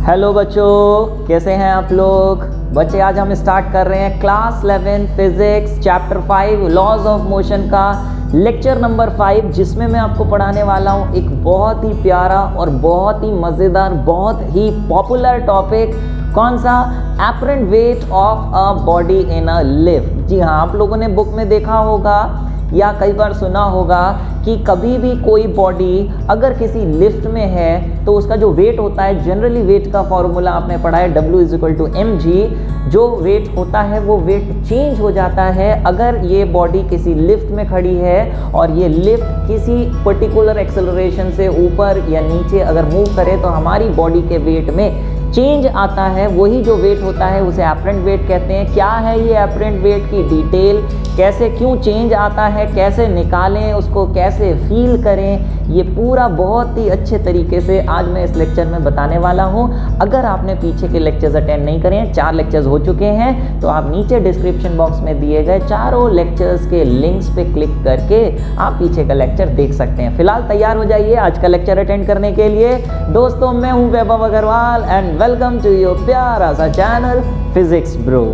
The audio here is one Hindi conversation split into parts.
हेलो बच्चों, कैसे हैं आप लोग। बच्चे आज हम स्टार्ट कर रहे हैं class 11 physics chapter 5 laws of motion का लेक्चर नंबर 5, जिसमें मैं आपको पढ़ाने वाला हूं एक बहुत ही प्यारा और बहुत ही मज़ेदार, बहुत ही पॉपुलर टॉपिक। कौन सा? Apparent weight of a body in a lift. जी हाँ, आप लोगों ने बुक में देखा होगा या कई बार सुना होगा कि कभी भी कोई बॉडी अगर किसी लिफ्ट में है तो उसका जो वेट होता है, जनरली वेट का फॉर्मूला आपने पढ़ा है W=mg। जो वेट होता है वो वेट चेंज हो जाता है अगर ये बॉडी किसी लिफ्ट में खड़ी है और ये लिफ्ट किसी पर्टिकुलर एक्सेलरेशन से ऊपर या नीचे अगर मूव करे तो हमारी बॉडी के वेट में चेंज आता है। वही जो वेट होता है उसे एपरेंट वेट कहते हैं। क्या है ये एपरेंट वेट की डिटेल, कैसे क्यों चेंज आता है, कैसे निकालें उसको, कैसे फील करें, ये पूरा बहुत ही अच्छे तरीके से आज मैं इस लेक्चर में बताने वाला हूँ। अगर आपने पीछे के लेक्चर्स अटेंड नहीं करे हैं, 4 लेक्चर्स हो चुके हैं, तो आप नीचे डिस्क्रिप्शन बॉक्स में दिए गए चारों लेक्चर्स के लिंक्स पे क्लिक करके आप पीछे का लेक्चर देख सकते हैं। फिलहाल तैयार हो जाइए आज का लेक्चर अटेंड करने के लिए। दोस्तों, मैं हूँ Vaibhav Agrawal and welcome to your प्यारा सा चैनल फिजिक्स ब्रो।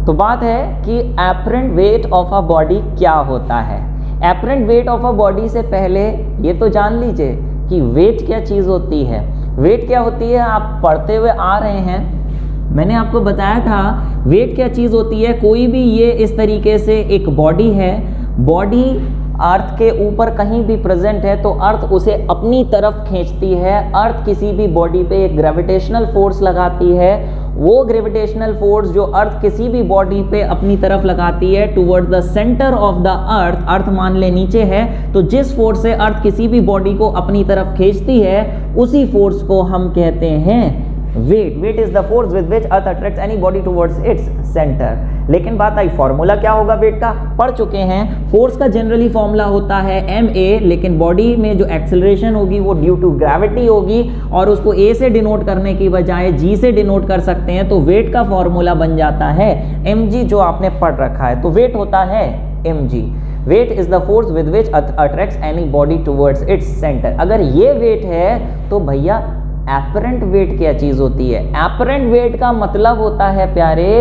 तो बात है कि apparent weight of a body क्या होता है। Apparent weight of a body से पहले ये तो जान लीजिए कि वेट क्या चीज़ होती है। वेट क्या होती है आप पढ़ते हुए आ रहे हैं। मैंने आपको बताया था वेट क्या चीज़ होती है। कोई भी ये इस तरीके से एक बॉडी है, बॉडी अर्थ के ऊपर कहीं भी प्रेजेंट है तो अर्थ उसे अपनी तरफ खींचती है। अर्थ किसी भी बॉडी पे एक ग्रेविटेशनल फोर्स लगाती है। वो ग्रेविटेशनल फोर्स जो अर्थ किसी भी बॉडी पे अपनी तरफ लगाती है toward the centre of the earth, earth मान ले नीचे है, तो जिस फोर्स से अर्थ किसी भी बॉडी को अपनी तरफ खींचती है उसी फोर्स को हम कहते हैं weight. Weight is the force with which earth attracts any body towards its centre. लेकिन बात आई फॉर्मूला क्या होगा वेट का, पढ़ चुके हैं। फोर्स का जनरली फॉर्मूला होता है ma, लेकिन बॉडी में जो एक्सेलरेशन होगी वो ड्यू टू ग्रेविटी होगी और उसको a से डिनोट करने की बजाय g से डिनोट कर सकते हैं, तो वेट का फॉर्मूला बन जाता है mg, जो आपने पढ़ रखा है। तो वेट होता है mg। Weight is the force with which attracts any body towards its centre. अगर ये वेट है तो भैया एपरेंट वेट क्या चीज होती है। एपरेंट वेट का मतलब होता है प्यारे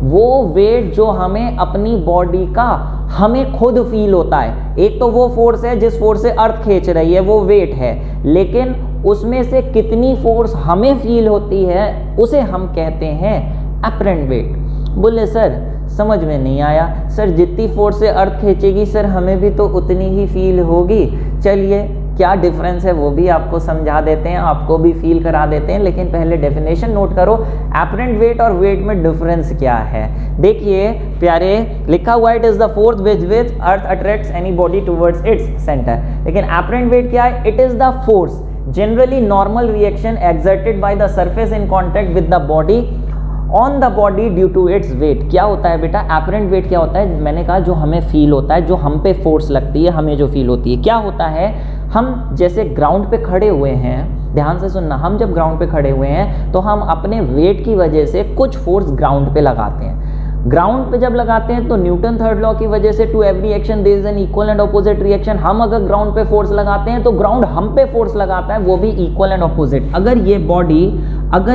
वो वेट जो हमें अपनी बॉडी का हमें खुद फील होता है। एक तो वो फोर्स है जिस फोर्स से अर्थ खींच रही है, वो वेट है, लेकिन उसमें से कितनी फोर्स हमें फील होती है उसे हम कहते हैं एपरेंट वेट। बोले सर समझ में नहीं आया। सर जितनी फोर्स से अर्थ खींचेगी सर हमें भी तो उतनी ही फील होगी। चलिए क्या डिफरेंस है वो भी आपको समझा देते हैं, आपको भी फील करा देते हैं, लेकिन पहले डेफिनेशन नोट करो। एपरेंट वेट और वेट में डिफरेंस क्या है। देखिए प्यारे, लिखा हुआ it is the force with which earth attracts any body towards its centre, लेकिन एपरेंट वेट क्या है? It is the force generally normal reaction exerted by the surface in contact with the body on the body due to its weight. क्या होता है बेटा एपरेंट वेट? क्या होता है? मैंने कहा जो हमें फील होता है, जो हम पे फोर्स लगती है, हमें जो फील होती है। क्या होता है, हम जैसे ग्राउंड पे खड़े हुए हैं, ध्यान से सुनना, हम जब ग्राउंड पे खड़े हुए हैं तो हम अपने वेट की वजह से कुछ फोर्स ग्राउंड पे लगाते हैं। ग्राउंड पे जब लगाते हैं तो न्यूटन थर्ड लॉ की वजह से to every action there is an equal and opposite reaction. हम अगर ग्राउंड पे फोर्स लगाते हैं तो ग्राउंड हम पे फोर्स लगाता है, वो भी इक्वल एंड ऑपोजिट। अगर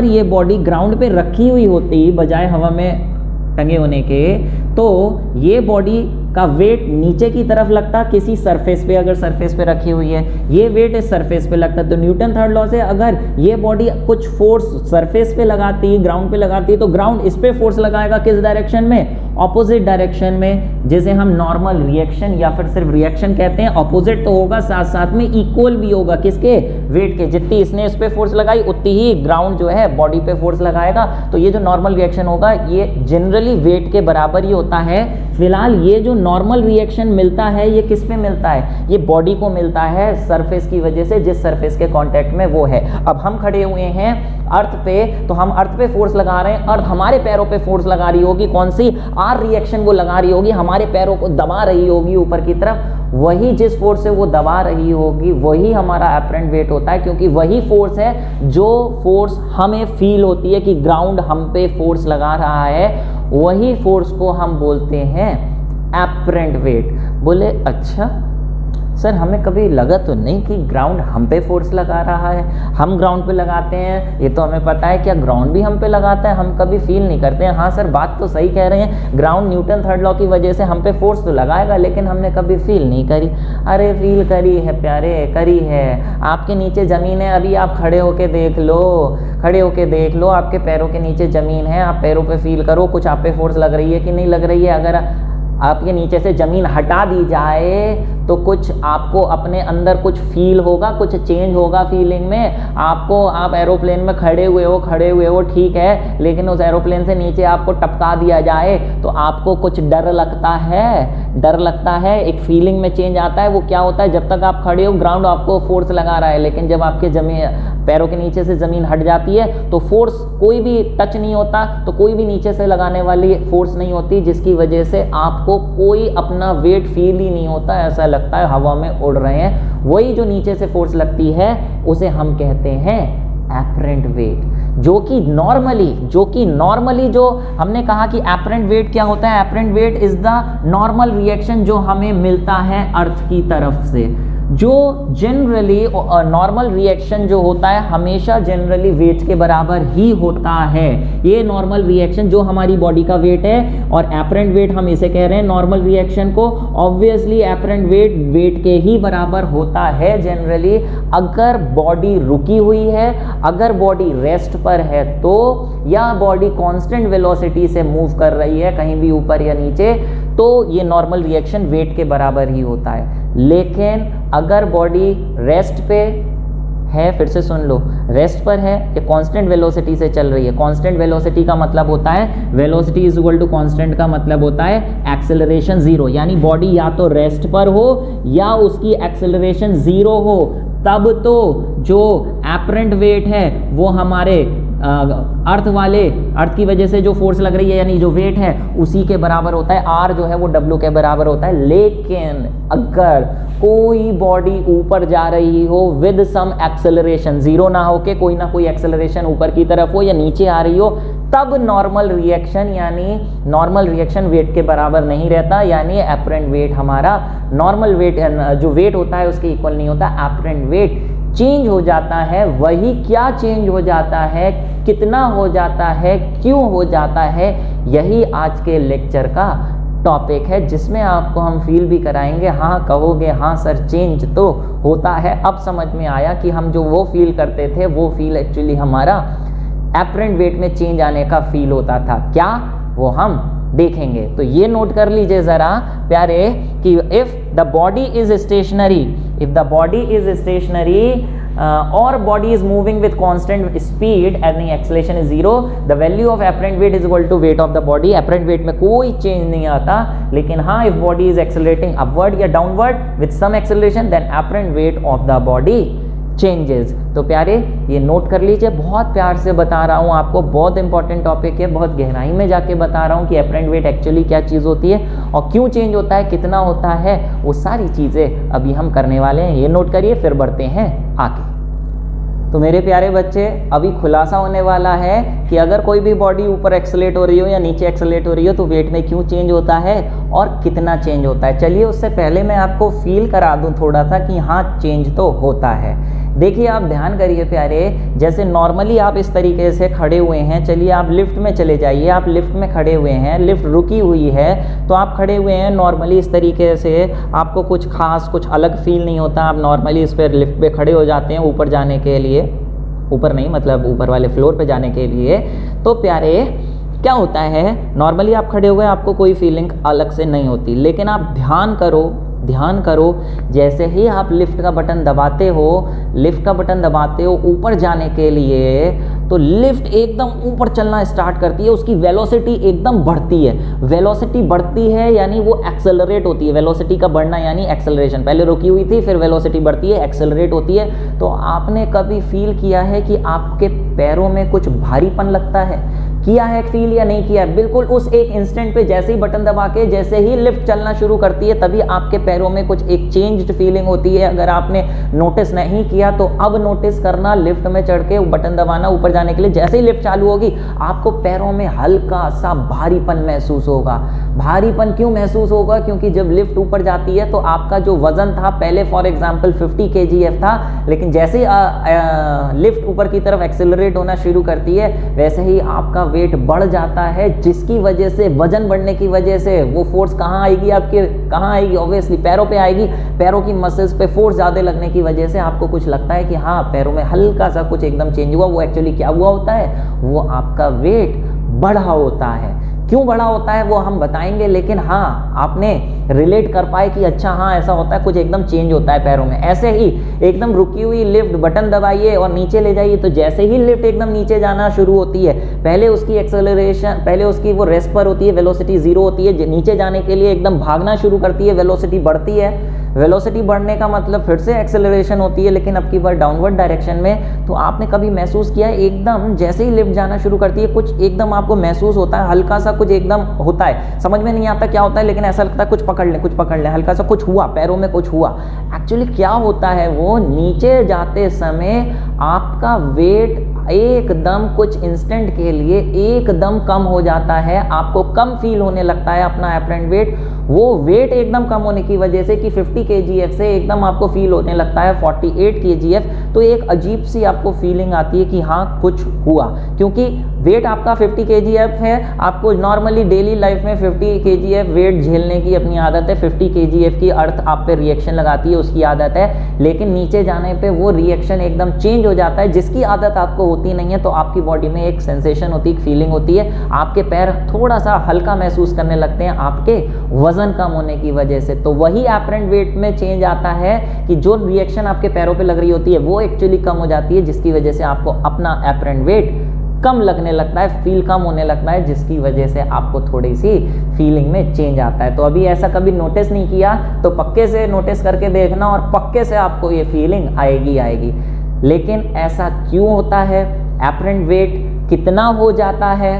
ये बॉडी ग्राउंड पे रखी हुई होती बजाय हवा में टंगे होने के, तो ये बॉडी का वेट नीचे की तरफ लगता किसी सरफेस पे, अगर सरफेस पे रखी हुई है, ये वेट इस सरफेस पे लगता। तो न्यूटन थर्ड लॉ से अगर ये बॉडी कुछ फोर्स सरफेस पे लगाती है, ग्राउंड पे लगाती है, तो ग्राउंड इस पे फोर्स लगाएगा किस डायरेक्शन में? ऑपोजिट डायरेक्शन में, जिसे हम नॉर्मल रिएक्शन या फिर सिर्फ रिएक्शन कहते हैं। ऑपोजिट तो होगा, साथ साथ में इक्वल भी होगा किसके? वेट के। जितनी इसने इस पे फोर्स लगाई उतनी ही ग्राउंड जो है बॉडी पे फोर्स लगाएगा। तो ये जो नॉर्मल रिएक्शन होगा ये जनरली वेट के बराबर ही होता है। फिलहाल ये जो नॉर्मल रिएक्शन मिलता है ये किस पे मिलता है? ये बॉडी को मिलता है सरफेस की वजह से, जिस सरफेस के कांटेक्ट में वो है। अब हम खड़े हुए हैं अर्थ पे, तो हम अर्थ पे फोर्स लगा रहे हैं, अर्थ हमारे पैरों पे फोर्स लगा रही होगी। कौन सी? आर रिएक्शन वो लगा रही होगी, हमारे पैरों को दबा रही होगी ऊपर की तरफ। वही जिस फोर्स से वो दबा रही होगी वही हमारा एपरेंट वेट होता है, क्योंकि वही फोर्स है जो फोर्स हमें फील होती है कि ग्राउंड हम पे फोर्स लगा रहा है, वही फोर्स को हम बोलते हैं एपरेंट वेट। बोले अच्छा सर हमें कभी लगा तो नहीं कि ग्राउंड हम पे फोर्स लगा रहा है, हम ग्राउंड पे लगाते हैं, ये तो हमें पता है, क्या ग्राउंड भी हम पे लगाता है, हम कभी फील नहीं करते हैं। हाँ सर बात तो सही कह रहे हैं, ग्राउंड न्यूटन थर्ड लॉ की वजह से हम पे फोर्स तो लगाएगा, लेकिन हमने कभी फील नहीं करी। अरे फील करी है प्यारे, करी है। आपके नीचे ज़मीन है, अभी आप खड़े होके देख लो, खड़े होके देख लो, आपके पैरों के नीचे ज़मीन है, आप पैरों पे फील करो कुछ आप पे फोर्स लग रही है कि नहीं लग रही है। अगर आपके नीचे से ज़मीन हटा दी जाए तो कुछ आपको अपने अंदर कुछ फील होगा, कुछ चेंज होगा फीलिंग में आपको। आप एरोप्लेन में खड़े हुए हो ठीक है, लेकिन उस एरोप्लेन से नीचे आपको टपका दिया जाए तो आपको कुछ डर लगता है, एक फीलिंग में चेंज आता है। वो क्या होता है, जब तक आप खड़े हो ग्राउंड आपको फोर्स लगा रहा है, लेकिन जब आपके पैरों के नीचे से ज़मीन हट जाती है तो फोर्स कोई भी टच नहीं होता, तो कोई भी नीचे से लगाने वाली फोर्स नहीं होती, जिसकी वजह से आपको कोई अपना वेट फील ही नहीं होता, ऐसा लगता है हवा में उड़ रहे हैं। वही जो नीचे से फोर्स लगती है उसे हम कहते हैं एपरेंट वेट, जो कि नॉर्मली जो हमने कहा कि एपरेंट वेट क्या होता है। Apparent wait is the normal reaction जो हमें मिलता है अर्थ की तरफ से। जो जनरली नॉर्मल रिएक्शन जो होता है हमेशा जनरली वेट के बराबर ही होता है। ये नॉर्मल रिएक्शन जो हमारी बॉडी का वेट है, और एपरेंट वेट हम इसे कह रहे हैं नॉर्मल रिएक्शन को। ऑब्वियसली एपरेंट वेट के ही बराबर होता है जनरली। अगर बॉडी रुकी हुई है, अगर बॉडी रेस्ट पर है तो, या बॉडी कांस्टेंट वेलोसिटी से मूव कर रही है कहीं भी ऊपर या नीचे, तो ये नॉर्मल रिएक्शन वेट के बराबर ही होता है। लेकिन अगर बॉडी रेस्ट पे है, फिर से सुन लो, रेस्ट पर है या कांस्टेंट वेलोसिटी से चल रही है। कांस्टेंट वेलोसिटी का मतलब होता है, velocity is equal to constant का मतलब होता है एक्सेलरेशन जीरो, यानी बॉडी या तो रेस्ट पर हो या उसकी एक्सेलरेशन जीरो हो, तब तो जो एपरेंट वेट है वो हमारे अर्थ की वजह से जो फोर्स लग रही है यानी जो वेट है उसी के बराबर होता है। आर जो है वो डब्ल्यू के बराबर होता है। लेकिन अगर कोई बॉडी ऊपर जा रही हो विद सम एक्सेलरेशन, जीरो ना होके कोई ना कोई एक्सेलरेशन ऊपर की तरफ हो या नीचे आ रही हो, तब नॉर्मल रिएक्शन वेट के बराबर नहीं रहता, यानी एपरेंट वेट हमारा नॉर्मल वेट जो वेट होता है उसके इक्वल नहीं होता। एपरेंट वेट चेंज हो जाता है। वही क्या चेंज हो जाता है, कितना हो जाता है, क्यों हो जाता है, यही आज के लेक्चर का टॉपिक है, जिसमें आपको हम फील भी कराएंगे। हाँ कहोगे हाँ सर चेंज तो होता है। अब समझ में आया कि हम जो वो फील करते थे वो फील एक्चुअली हमारा एपरेंट वेट में चेंज आने का फील होता था। क्या, वो हम देखेंगे। तो ये नोट कर लीजिए जरा प्यारे कि if the body is stationary, or body is moving with constant speed and the acceleration is zero, the value of apparent weight is equal to weight of the body। apparent weight में कोई चेंज नहीं आता, लेकिन हाँ if body is accelerating upward या downward with some acceleration then apparent weight of the body changes। तो प्यारे ये नोट कर लीजिए, बहुत प्यार से बता रहा हूँ आपको, बहुत इंपॉर्टेंट टॉपिक है, बहुत गहराई में जाके बता रहा हूँ कि एपरेंट वेट एक्चुअली क्या चीज़ होती है और क्यों चेंज होता है, कितना होता है, वो सारी चीज़ें अभी हम करने वाले हैं। ये नोट करिए, फिर बढ़ते हैं आगे। तो मेरे प्यारे बच्चे अभी खुलासा होने वाला है कि अगर कोई भी बॉडी ऊपर एक्सेलेरेट हो रही हो या नीचे एक्सेलेरेट हो रही हो तो वेट में क्यों चेंज होता है और कितना चेंज होता है। चलिए उससे पहले मैं आपको फील करा दूं थोड़ा सा कि हाँ चेंज तो होता है। देखिए आप ध्यान करिए प्यारे, जैसे नॉर्मली आप इस तरीके से खड़े हुए हैं, चलिए आप लिफ्ट में चले जाइए, आप लिफ्ट में खड़े हुए हैं, लिफ्ट रुकी हुई है तो आप खड़े हुए हैं नॉर्मली इस तरीके से, आपको कुछ खास कुछ अलग फील नहीं होता। आप नॉर्मली इस पर लिफ्ट पे खड़े हो जाते हैं ऊपर जाने के लिए, ऊपर नहीं मतलब ऊपर वाले फ्लोर पे जाने के लिए। तो प्यारे क्या होता है, नॉर्मली आप खड़े हुए आपको कोई फीलिंग अलग से नहीं होती, लेकिन आप ध्यान करो जैसे ही आप लिफ्ट का बटन दबाते हो ऊपर जाने के लिए, तो लिफ्ट एकदम ऊपर चलना स्टार्ट करती है, उसकी वेलोसिटी एकदम बढ़ती है। वेलोसिटी बढ़ती है यानी वो एक्सेलरेट होती है। वेलोसिटी का बढ़ना यानी एक्सेलरेशन, पहले रुकी हुई थी फिर वेलोसिटी बढ़ती है, एक्सेलरेट होती है। तो आपने कभी फील किया है कि आपके पैरों में कुछ भारीपन लगता है? किया है फील या नहीं किया है? बिल्कुल उस एक इंस्टेंट पे जैसे ही बटन दबा के जैसे ही लिफ्ट चलना शुरू करती है तभी आपके पैरों में कुछ एक चेंज्ड फीलिंग होती है। अगर आपने नोटिस नहीं किया तो अब नोटिस करना, लिफ्ट में चढ़ के बटन दबाना ऊपर जाने के लिए। जैसे ही लिफ्ट चालू होगी आपको पैरों में हल्का सा भारीपन महसूस होगा। भारीपन क्यों महसूस होगा? क्योंकि जब लिफ्ट ऊपर जाती है तो आपका जो वजन था पहले फॉर एग्जांपल 50 kgf था, लेकिन जैसे ही लिफ्ट ऊपर की तरफ एक्सेलरेट होना शुरू करती है वैसे ही आपका वेट बढ़ जाता है, जिसकी वजह से वजन बढ़ने की वजह से वो फोर्स कहाँ आएगी? आपके कहाँ आएगी? ऑब्वियसली पैरों पे आएगी। पैरों की मसल्स पे फोर्स ज़्यादा लगने की वजह से आपको कुछ लगता है कि हाँ पैरों में हल्का सा कुछ एकदम चेंज हुआ। वो एक्चुअली क्या हुआ होता है? वो आपका वेट बढ़ा होता है। क्यों बढ़ा होता है वो हम बताएंगे, लेकिन हाँ आपने रिलेट कर पाए कि अच्छा हाँ ऐसा होता है, कुछ एकदम चेंज होता है पैरों में। ऐसे ही एकदम रुकी हुई लिफ्ट बटन दबाइए और नीचे ले जाइए, तो जैसे ही लिफ्ट एकदम नीचे जाना शुरू होती है पहले उसकी एक्सेलरेशन, पहले उसकी वो रेस्ट पर होती है, वेलोसिटी 0 होती है। नीचे जाने के लिए एकदम भागना शुरू करती है, वेलोसिटी बढ़ती है। वेलोसिटी बढ़ने का मतलब फिर से एक्सेलरेशन होती है, लेकिन अब की बार डाउनवर्ड डायरेक्शन में। तो आपने कभी महसूस किया एकदम जैसे ही लिफ्ट जाना शुरू करती है कुछ एकदम आपको महसूस होता है, हल्का सा कुछ एकदम होता है, समझ में नहीं आता क्या होता है, लेकिन ऐसा लगता है कुछ पकड़ ले, हल्का सा कुछ हुआ, पैरों में कुछ हुआ। एक्चुअली क्या होता है, वो नीचे जाते समय आपका वेट एकदम कुछ इंस्टेंट के लिए एकदम कम हो जाता है, आपको कम फील होने लगता है अपना एपरेंट वेट। वो वेट एकदम कम होने की वजह से कि 50 kgf से एकदम आपको फील होने लगता है 48 kgf, तो एक अजीब सी आपको फीलिंग आती है कि हाँ कुछ हुआ, क्योंकि वेट आपका 50 kgf है। आपको नॉर्मली डेली लाइफ में 50 kgf वेट झेलने की अपनी आदत है, 50 kgf की अर्थ आप पे रिएक्शन लगाती है उसकी आदत है, लेकिन नीचे जाने पे वो रिएक्शन एकदम चेंज हो जाता है, जिसकी आदत आपको होती नहीं है। तो आपकी बॉडी में एक सेंसेशन होती है, एक फीलिंग होती है, आपके पैर थोड़ा सा हल्का महसूस करने लगते हैं आपके वजन कम होने की वजह से। तो वही एपरेंट वेट में चेंज आता है कि जो रिएक्शन आपके पैरों पे लग रही होती है वो एक्चुअली कम हो जाती है, जिसकी वजह से आपको अपना एपरेंट वेट कम लगने लगता है, फील कम होने लगता है, जिसकी वजह से आपको थोड़ी सी फीलिंग में चेंज आता है। तो अभी ऐसा कभी नोटिस नहीं किया तो पक्के से नोटिस करके देखना और पक्के से आपको ये फीलिंग आएगी। लेकिन ऐसा क्यों होता है? एपरेंट वेट कितना हो जाता है,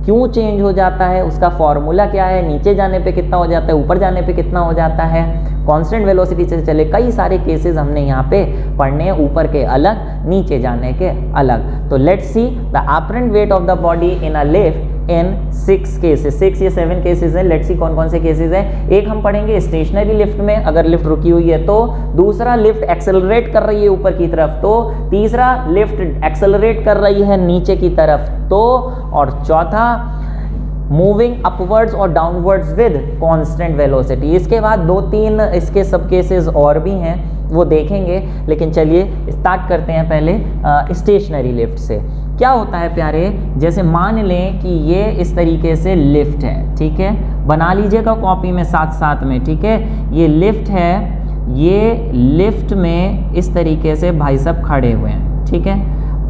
क्यों चेंज हो जाता है, उसका फॉर्मूला क्या है, नीचे जाने पे कितना हो जाता है, ऊपर जाने पे कितना हो जाता है, कांस्टेंट वेलोसिटी से चले, कई सारे केसेस हमने यहाँ पे पढ़ने हैं, ऊपर के अलग नीचे जाने के अलग। तो let's see the apparent weight of the body in a lift in 6 cases, 6 या 7 केसेस है। लेट्स सी कौन कौन से केसेस हैं। एक हम पढ़ेंगे स्टेशनरी लिफ्ट में, अगर लिफ्ट रुकी हुई है तो, दूसरा लिफ्ट एक्सेलरेट कर रही है ऊपर की तरफ तो, तीसरा लिफ्ट एक्सेलरेट कर रही है नीचे की तरफ तो, और चौथा मूविंग अपवर्ड्स और डाउनवर्ड्स विद कांस्टेंट वेलोसिटी। इसके बाद 2-3 इसके सब केसेस और भी हैं, वो देखेंगे, लेकिन चलिए स्टार्ट करते हैं पहले स्टेशनरी लिफ्ट से। क्या होता है प्यारे, जैसे मान लें कि ये इस तरीके से लिफ्ट है, ठीक है, बना लीजिएगा कॉपी में साथ साथ में, ठीक है। ये लिफ्ट है, ये लिफ्ट में इस तरीके से भाई साहब खड़े हुए हैं, ठीक है,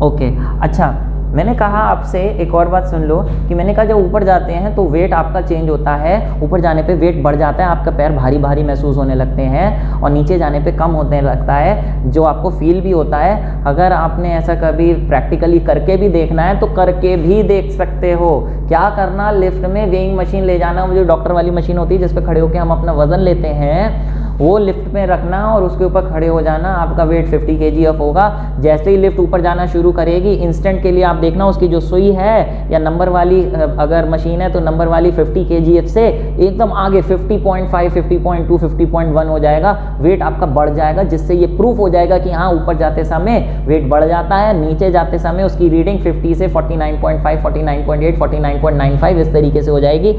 ओके। अच्छा, मैंने कहा आपसे एक और बात सुन लो कि मैंने कहा जब ऊपर जाते हैं तो वेट आपका चेंज होता है, ऊपर जाने पे वेट बढ़ जाता है, आपका पैर भारी भारी महसूस होने लगते हैं, और नीचे जाने पे कम होने लगता है, जो आपको फील भी होता है। अगर आपने ऐसा कभी प्रैक्टिकली करके भी देखना है तो करके भी देख सकते हो। क्या करना, लिफ्ट में वेइंग मशीन ले जाना, वो जो डॉक्टर वाली मशीन होती है जिस पे खड़े होकर हम अपना वजन लेते हैं, वो लिफ्ट में रखना और उसके ऊपर खड़े हो जाना, आपका वेट 50 kgf होगा। जैसे ही लिफ्ट ऊपर जाना शुरू करेगी, इंस्टेंट के लिए आप देखना उसकी जो सुई है या नंबर वाली अगर मशीन है तो नंबर वाली 50 kgf से एकदम आगे 50.5, 50.2, 50.1 हो जाएगा, वेट आपका बढ़ जाएगा, जिससे ये प्रूफ हो जाएगा कि हाँ ऊपर जाते समय वेट बढ़ जाता है, नीचे जाते समय उसकी रीडिंग 50 से 49.5, 49.8, 49.95 इस तरीके से हो जाएगी,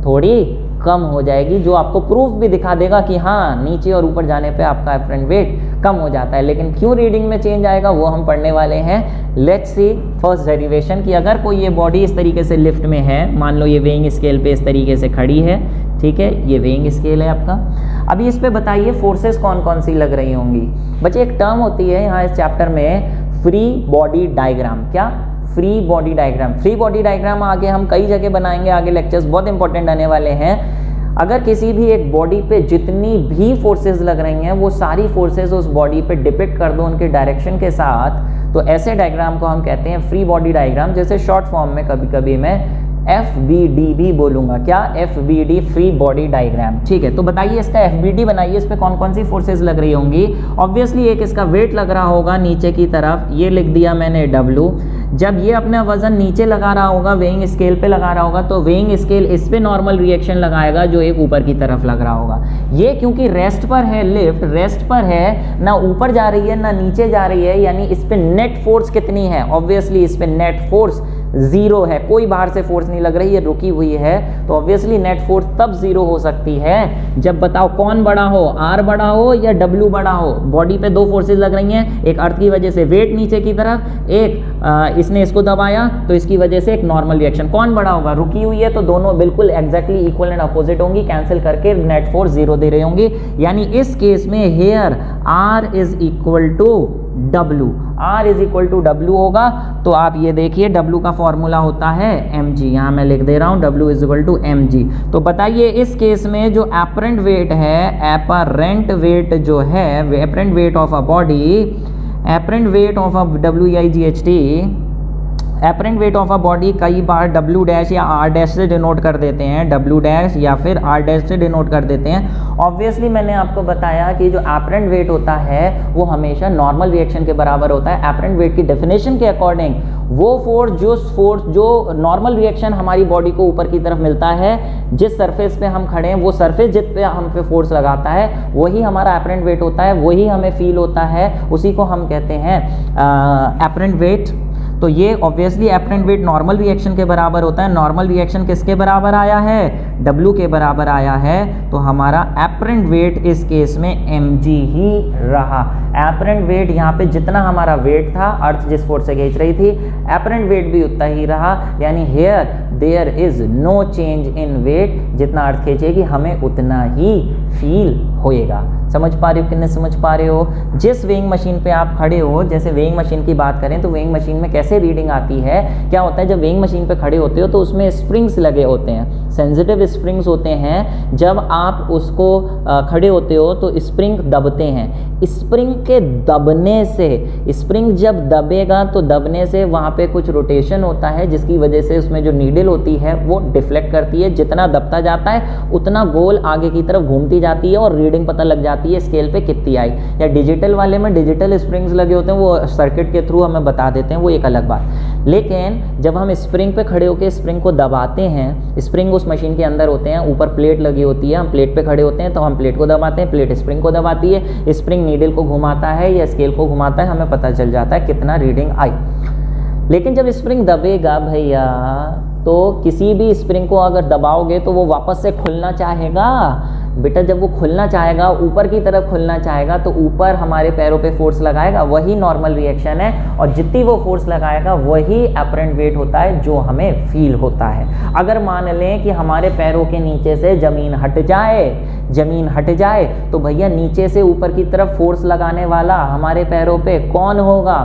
थोड़ी कम हो जाएगी, जो आपको प्रूफ भी दिखा देगा कि हाँ नीचे और ऊपर जाने पे आपका एपरेंट वेट कम हो जाता है। लेकिन क्यों रीडिंग में चेंज आएगा वो हम पढ़ने वाले हैं। लेट्स सी फर्स्ट डेरिवेशन कि अगर कोई ये बॉडी इस तरीके से लिफ्ट में है, मान लो ये वेइंग स्केल पे इस तरीके से खड़ी है, ठीक है, ये वेइंग स्केल है आपका। अभी इस पे बताइए फोर्सेस कौन कौन सी लग रही होंगी। बच्चे एक टर्म होती है यहाँ इस चैप्टर में, फ्री बॉडी डायग्राम। क्या? Free body diagram. Free body diagram आगे हम कई जगह बनाएंगे, आगे लेक्चर्स बहुत इंपॉर्टेंट आने वाले हैं। अगर किसी भी एक बॉडी पे जितनी भी फोर्सेस लग रही हैं वो सारी फोर्सेस उस बॉडी पे डिपिक्ट कर दो उनके डायरेक्शन के साथ, तो ऐसे डायग्राम को हम कहते हैं फ्री बॉडी डायग्राम, जैसे शॉर्ट फॉर्म में कभी कभी मैं FBD भी बोलूंगा। क्या? FBD, free body diagram. ठीक है, तो बताइए इसका FBD बनाइए, इस पे कौन कौन सी फोर्सेस लग रही होंगी। ऑब्वियसली एक इसका वेट लग रहा होगा नीचे की तरफ, ये लिख दिया मैंने W। जब ये अपना वजन नीचे लगा रहा होगा, वेइंग स्केल पे लगा रहा होगा, तो वेइंग स्केल इस पे नॉर्मल रिएक्शन लगाएगा जो एक ऊपर की तरफ लग रहा होगा। ये क्योंकि रेस्ट पर है, लिफ्ट रेस्ट पर है, ना ऊपर जा रही है ना नीचे जा रही है, यानी इस पे नेट फोर्स कितनी है? ऑब्वियसली इस पे नेट फोर्स 0 है, कोई बाहर से फोर्स नहीं लग रही है, रुकी हुई है, तो ऑब्वियसली नेट फोर्स तब 0 हो सकती है जब बताओ कौन बड़ा हो, R बड़ा हो या W बड़ा हो। बॉडी पे दो फोर्सेस लग रही हैं, एक अर्थ की वजह से वेट नीचे की तरफ, एक इसने इसको दबाया तो इसकी वजह से एक नॉर्मल रिएक्शन। कौन बड़ा होगा? रुकी हुई है, तो दोनों बिल्कुल एग्जैक्टली इक्वल एंड अपोजिट होंगी, कैंसिल करके नेट फोर्स 0 दे रही होंगी। यानी इस केस में here R is equal to W, R is equal to W होगा। तो आप ये देखिए W का फॉर्मूला होता है mg, यहाँ मैं लिख दे रहा हूँ W is equal to mg। तो बताइए इस केस में जो एपरेंट वेट है, एपरेंट वेट जो है, apparent weight of a body, apparent weight of a WEIGHT, apparent weight of a body कई बार W डैश या R डैश से डिनोट कर देते हैं, W डैश या फिर R डैश से डिनोट कर देते हैं। ऑब्वियसली मैंने आपको बताया कि जो एपरेंट वेट होता है वो हमेशा नॉर्मल रिएक्शन के बराबर होता है। एपरेंट वेट की डेफिनेशन के अकॉर्डिंग वो फोर्स जो नॉर्मल रिएक्शन हमारी बॉडी को ऊपर की तरफ मिलता है, जिस सरफेस पे हम खड़े हैं वो सरफेस जिस पे हम पे फोर्स लगाता है वही हमारा एपरेंट वेट होता है, वही हमें फील होता है, उसी को हम कहते हैं एपरेंट वेट। तो ये obviously apparent wait normal reaction के बराबर होता है। नॉर्मल रिएक्शन किसके बराबर आया है? W के बराबर आया है, तो हमारा एपरेंट वेट इस केस में mg ही रहा। एपरेंट वेट यहाँ पे जितना हमारा वेट था, अर्थ जिस फोर्स से खींच रही थी, एपरेंट वेट भी उतना ही रहा। यानी here there is no change in weight, जितना अर्थ खींचेगी हमें उतना ही फील होएगा। समझ पा रहे हो कि नहीं समझ पा रहे हो? जिस वेइंग मशीन पे आप खड़े हो, जैसे वेइंग मशीन की बात करें तो वेइंग मशीन में कैसे रीडिंग आती है, क्या होता है जब वेइंग मशीन पे खड़े होते हो तो उसमें स्प्रिंग्स लगे होते हैं, सेंसिटिव स्प्रिंग्स होते हैं। जब आप उसको खड़े होते हो तो स्प्रिंग दबते हैं। स्प्रिंग के दबने से, स्प्रिंग जब दबेगा तो दबने से वहाँ पे कुछ रोटेशन होता है जिसकी वजह से उसमें जो नीडल होती है वो डिफ्लेक्ट करती है। जितना दबता जाता है उतना गोल आगे की तरफ घूमती जाती है और रीडिंग पता लग जाती है स्केल पे कितनी आई। या डिजिटल वाले में डिजिटल स्प्रिंग्स लगे होते हैं, वो सर्किट के थ्रू हमें बता देते हैं, वो एक अलग बात। लेकिन जब हम स्प्रिंग पे खड़े होकर स्प्रिंग को दबाते हैं, स्प्रिंग उस मशीन के अंदर होते हैं, ऊपर प्लेट लगी होती है, हम प्लेट पे खड़े होते हैं तो हम प्लेट को दबाते हैं, प्लेट स्प्रिंग को दबाती है, स्प्रिंग नीडल को घुमाता है या स्केल को घुमाता है, हमें पता चल जाता है कितना रीडिंग आई। लेकिन जब स्प्रिंग दबेगा भैया, तो किसी भी स्प्रिंग को अगर दबाओगे तो वो वापस से खुलना चाहेगा बेटा। जब वो खुलना चाहेगा, ऊपर की तरफ खुलना चाहेगा, तो ऊपर हमारे पैरों पे फोर्स लगाएगा, वही नॉर्मल रिएक्शन है। और जितनी वो फोर्स लगाएगा वही एपरेंट वेट होता है जो हमें फील होता है। अगर मान लें कि हमारे पैरों के नीचे से ज़मीन हट जाए तो भैया नीचे से ऊपर की तरफ फोर्स लगाने वाला हमारे पैरों पे कौन होगा?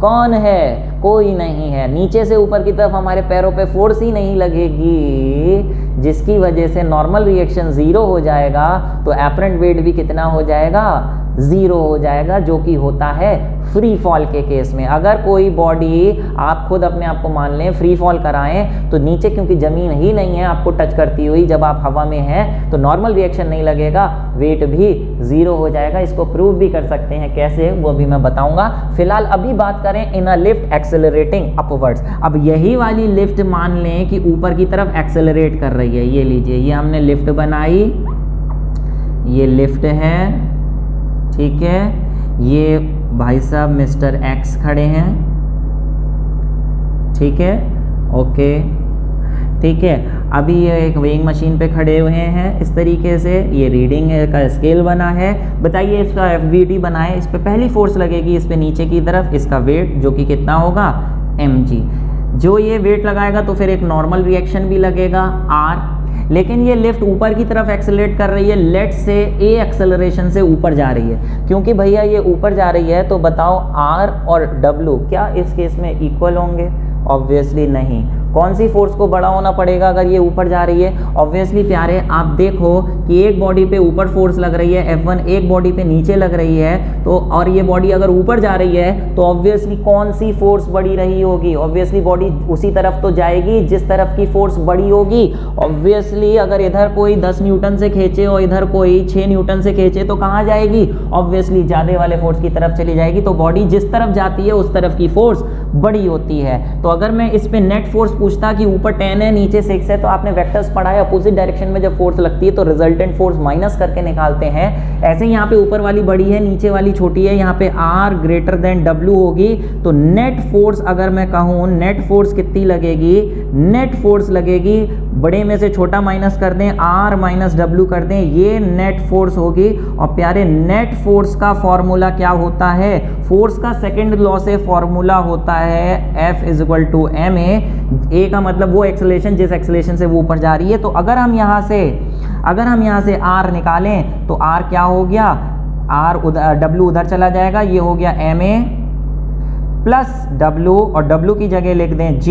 कौन है? कोई नहीं है। नीचे से ऊपर की तरफ हमारे पैरों पे फोर्स ही नहीं लगेगी, जिसकी वजह से नॉर्मल रिएक्शन 0 हो जाएगा, तो एपरेंट वेट भी कितना हो जाएगा? 0 हो जाएगा, जो कि होता है फ्री फॉल के केस में। अगर कोई बॉडी आप खुद अपने आप को मान लें फ्री फॉल कराएं, तो नीचे क्योंकि ज़मीन ही नहीं है आपको टच करती हुई, जब आप हवा में हैं तो नॉर्मल रिएक्शन नहीं लगेगा, वेट भी 0 हो जाएगा। इसको प्रूव भी कर सकते हैं, कैसे वो भी मैं बताऊंगा। फिलहाल अभी बात करें इन अ लिफ्ट एक्सेलरेटिंग अपवर्ड्स। अब यही वाली लिफ्ट मान लें कि ऊपर की तरफ एक्सेलरेट कर रही है। ये लीजिए, ये हमने लिफ्ट बनाई, ये लिफ्ट है, ठीक है। ये भाई साहब मिस्टर एक्स खड़े हैं, ठीक है, ओके, ठीक है। अभी ये एक वेइंग मशीन पे खड़े हुए हैं इस तरीके से, ये रीडिंग का स्केल बना है। बताइए इसका FBD बना है, इस पे पहली फोर्स लगेगी इस पे नीचे की तरफ, इसका वेट जो कि कितना होगा? mg। जो ये वेट लगाएगा तो फिर एक नॉर्मल रिएक्शन भी लगेगा R। लेकिन ये लिफ्ट ऊपर की तरफ एक्सेलरेट कर रही है, लेट से A एक्सेलरेशन से ऊपर जा रही है। क्योंकि भैया ये ऊपर जा रही है तो बताओ R और W क्या इस केस में इक्वल होंगे? ऑब्वियसली नहीं। कौन सी फोर्स को बड़ा होना पड़ेगा अगर ये ऊपर जा रही है? ऑब्वियसली प्यारे आप देखो कि एक बॉडी पे ऊपर फोर्स लग रही है F1, एक बॉडी पे नीचे लग रही है, तो और ये बॉडी अगर ऊपर जा रही है तो ऑब्वियसली कौन सी फोर्स बड़ी रही होगी? ऑब्वियसली बॉडी उसी तरफ तो जाएगी जिस तरफ की फोर्स बड़ी होगी। ऑब्वियसली अगर इधर कोई 10 न्यूटन से खींचे और इधर कोई 6 न्यूटन से खींचे तो कहाँ जाएगी? ऑब्वियसली ज्यादा वाले फोर्स की तरफ चली जाएगी। तो बॉडी जिस तरफ जाती है उस तरफ की फोर्स बड़ी होती है। तो अगर मैं इस पे नेट फोर्स पूछता कि ऊपर 10 है नीचे 6 है, तो आपने वेक्टर्स पढ़ा है, अपोजिट डायरेक्शन में जब फोर्स लगती है तो रिजल्टेंट फोर्स माइनस करके निकालते हैं। ऐसे ही यहाँ पे ऊपर वाली बड़ी है, नीचे वाली छोटी है, यहाँ पे R ग्रेटर देन W होगी। तो नेट फोर्स अगर मैं कहूँ, नेट फोर्स कितनी लगेगी? नेट फोर्स लगेगी, बड़े में से छोटा माइनस कर दें, R माइनस W कर दें, ये नेट फोर्स होगी। और प्यारे नेट फोर्स का फॉर्मूला क्या होता है? फोर्स का सेकंड लॉ से फॉर्मूला होता है F is equal to ma। A का मतलब वो एक्सेलरेशन जिस एक्सेलरेशन से वो ऊपर जा रही है। तो अगर हम यहाँ से R निकालें तो R क्या हो गया? W उधर चला जाएगा, ये हो गया ma प्लस W, और W की जगह लिख दें G,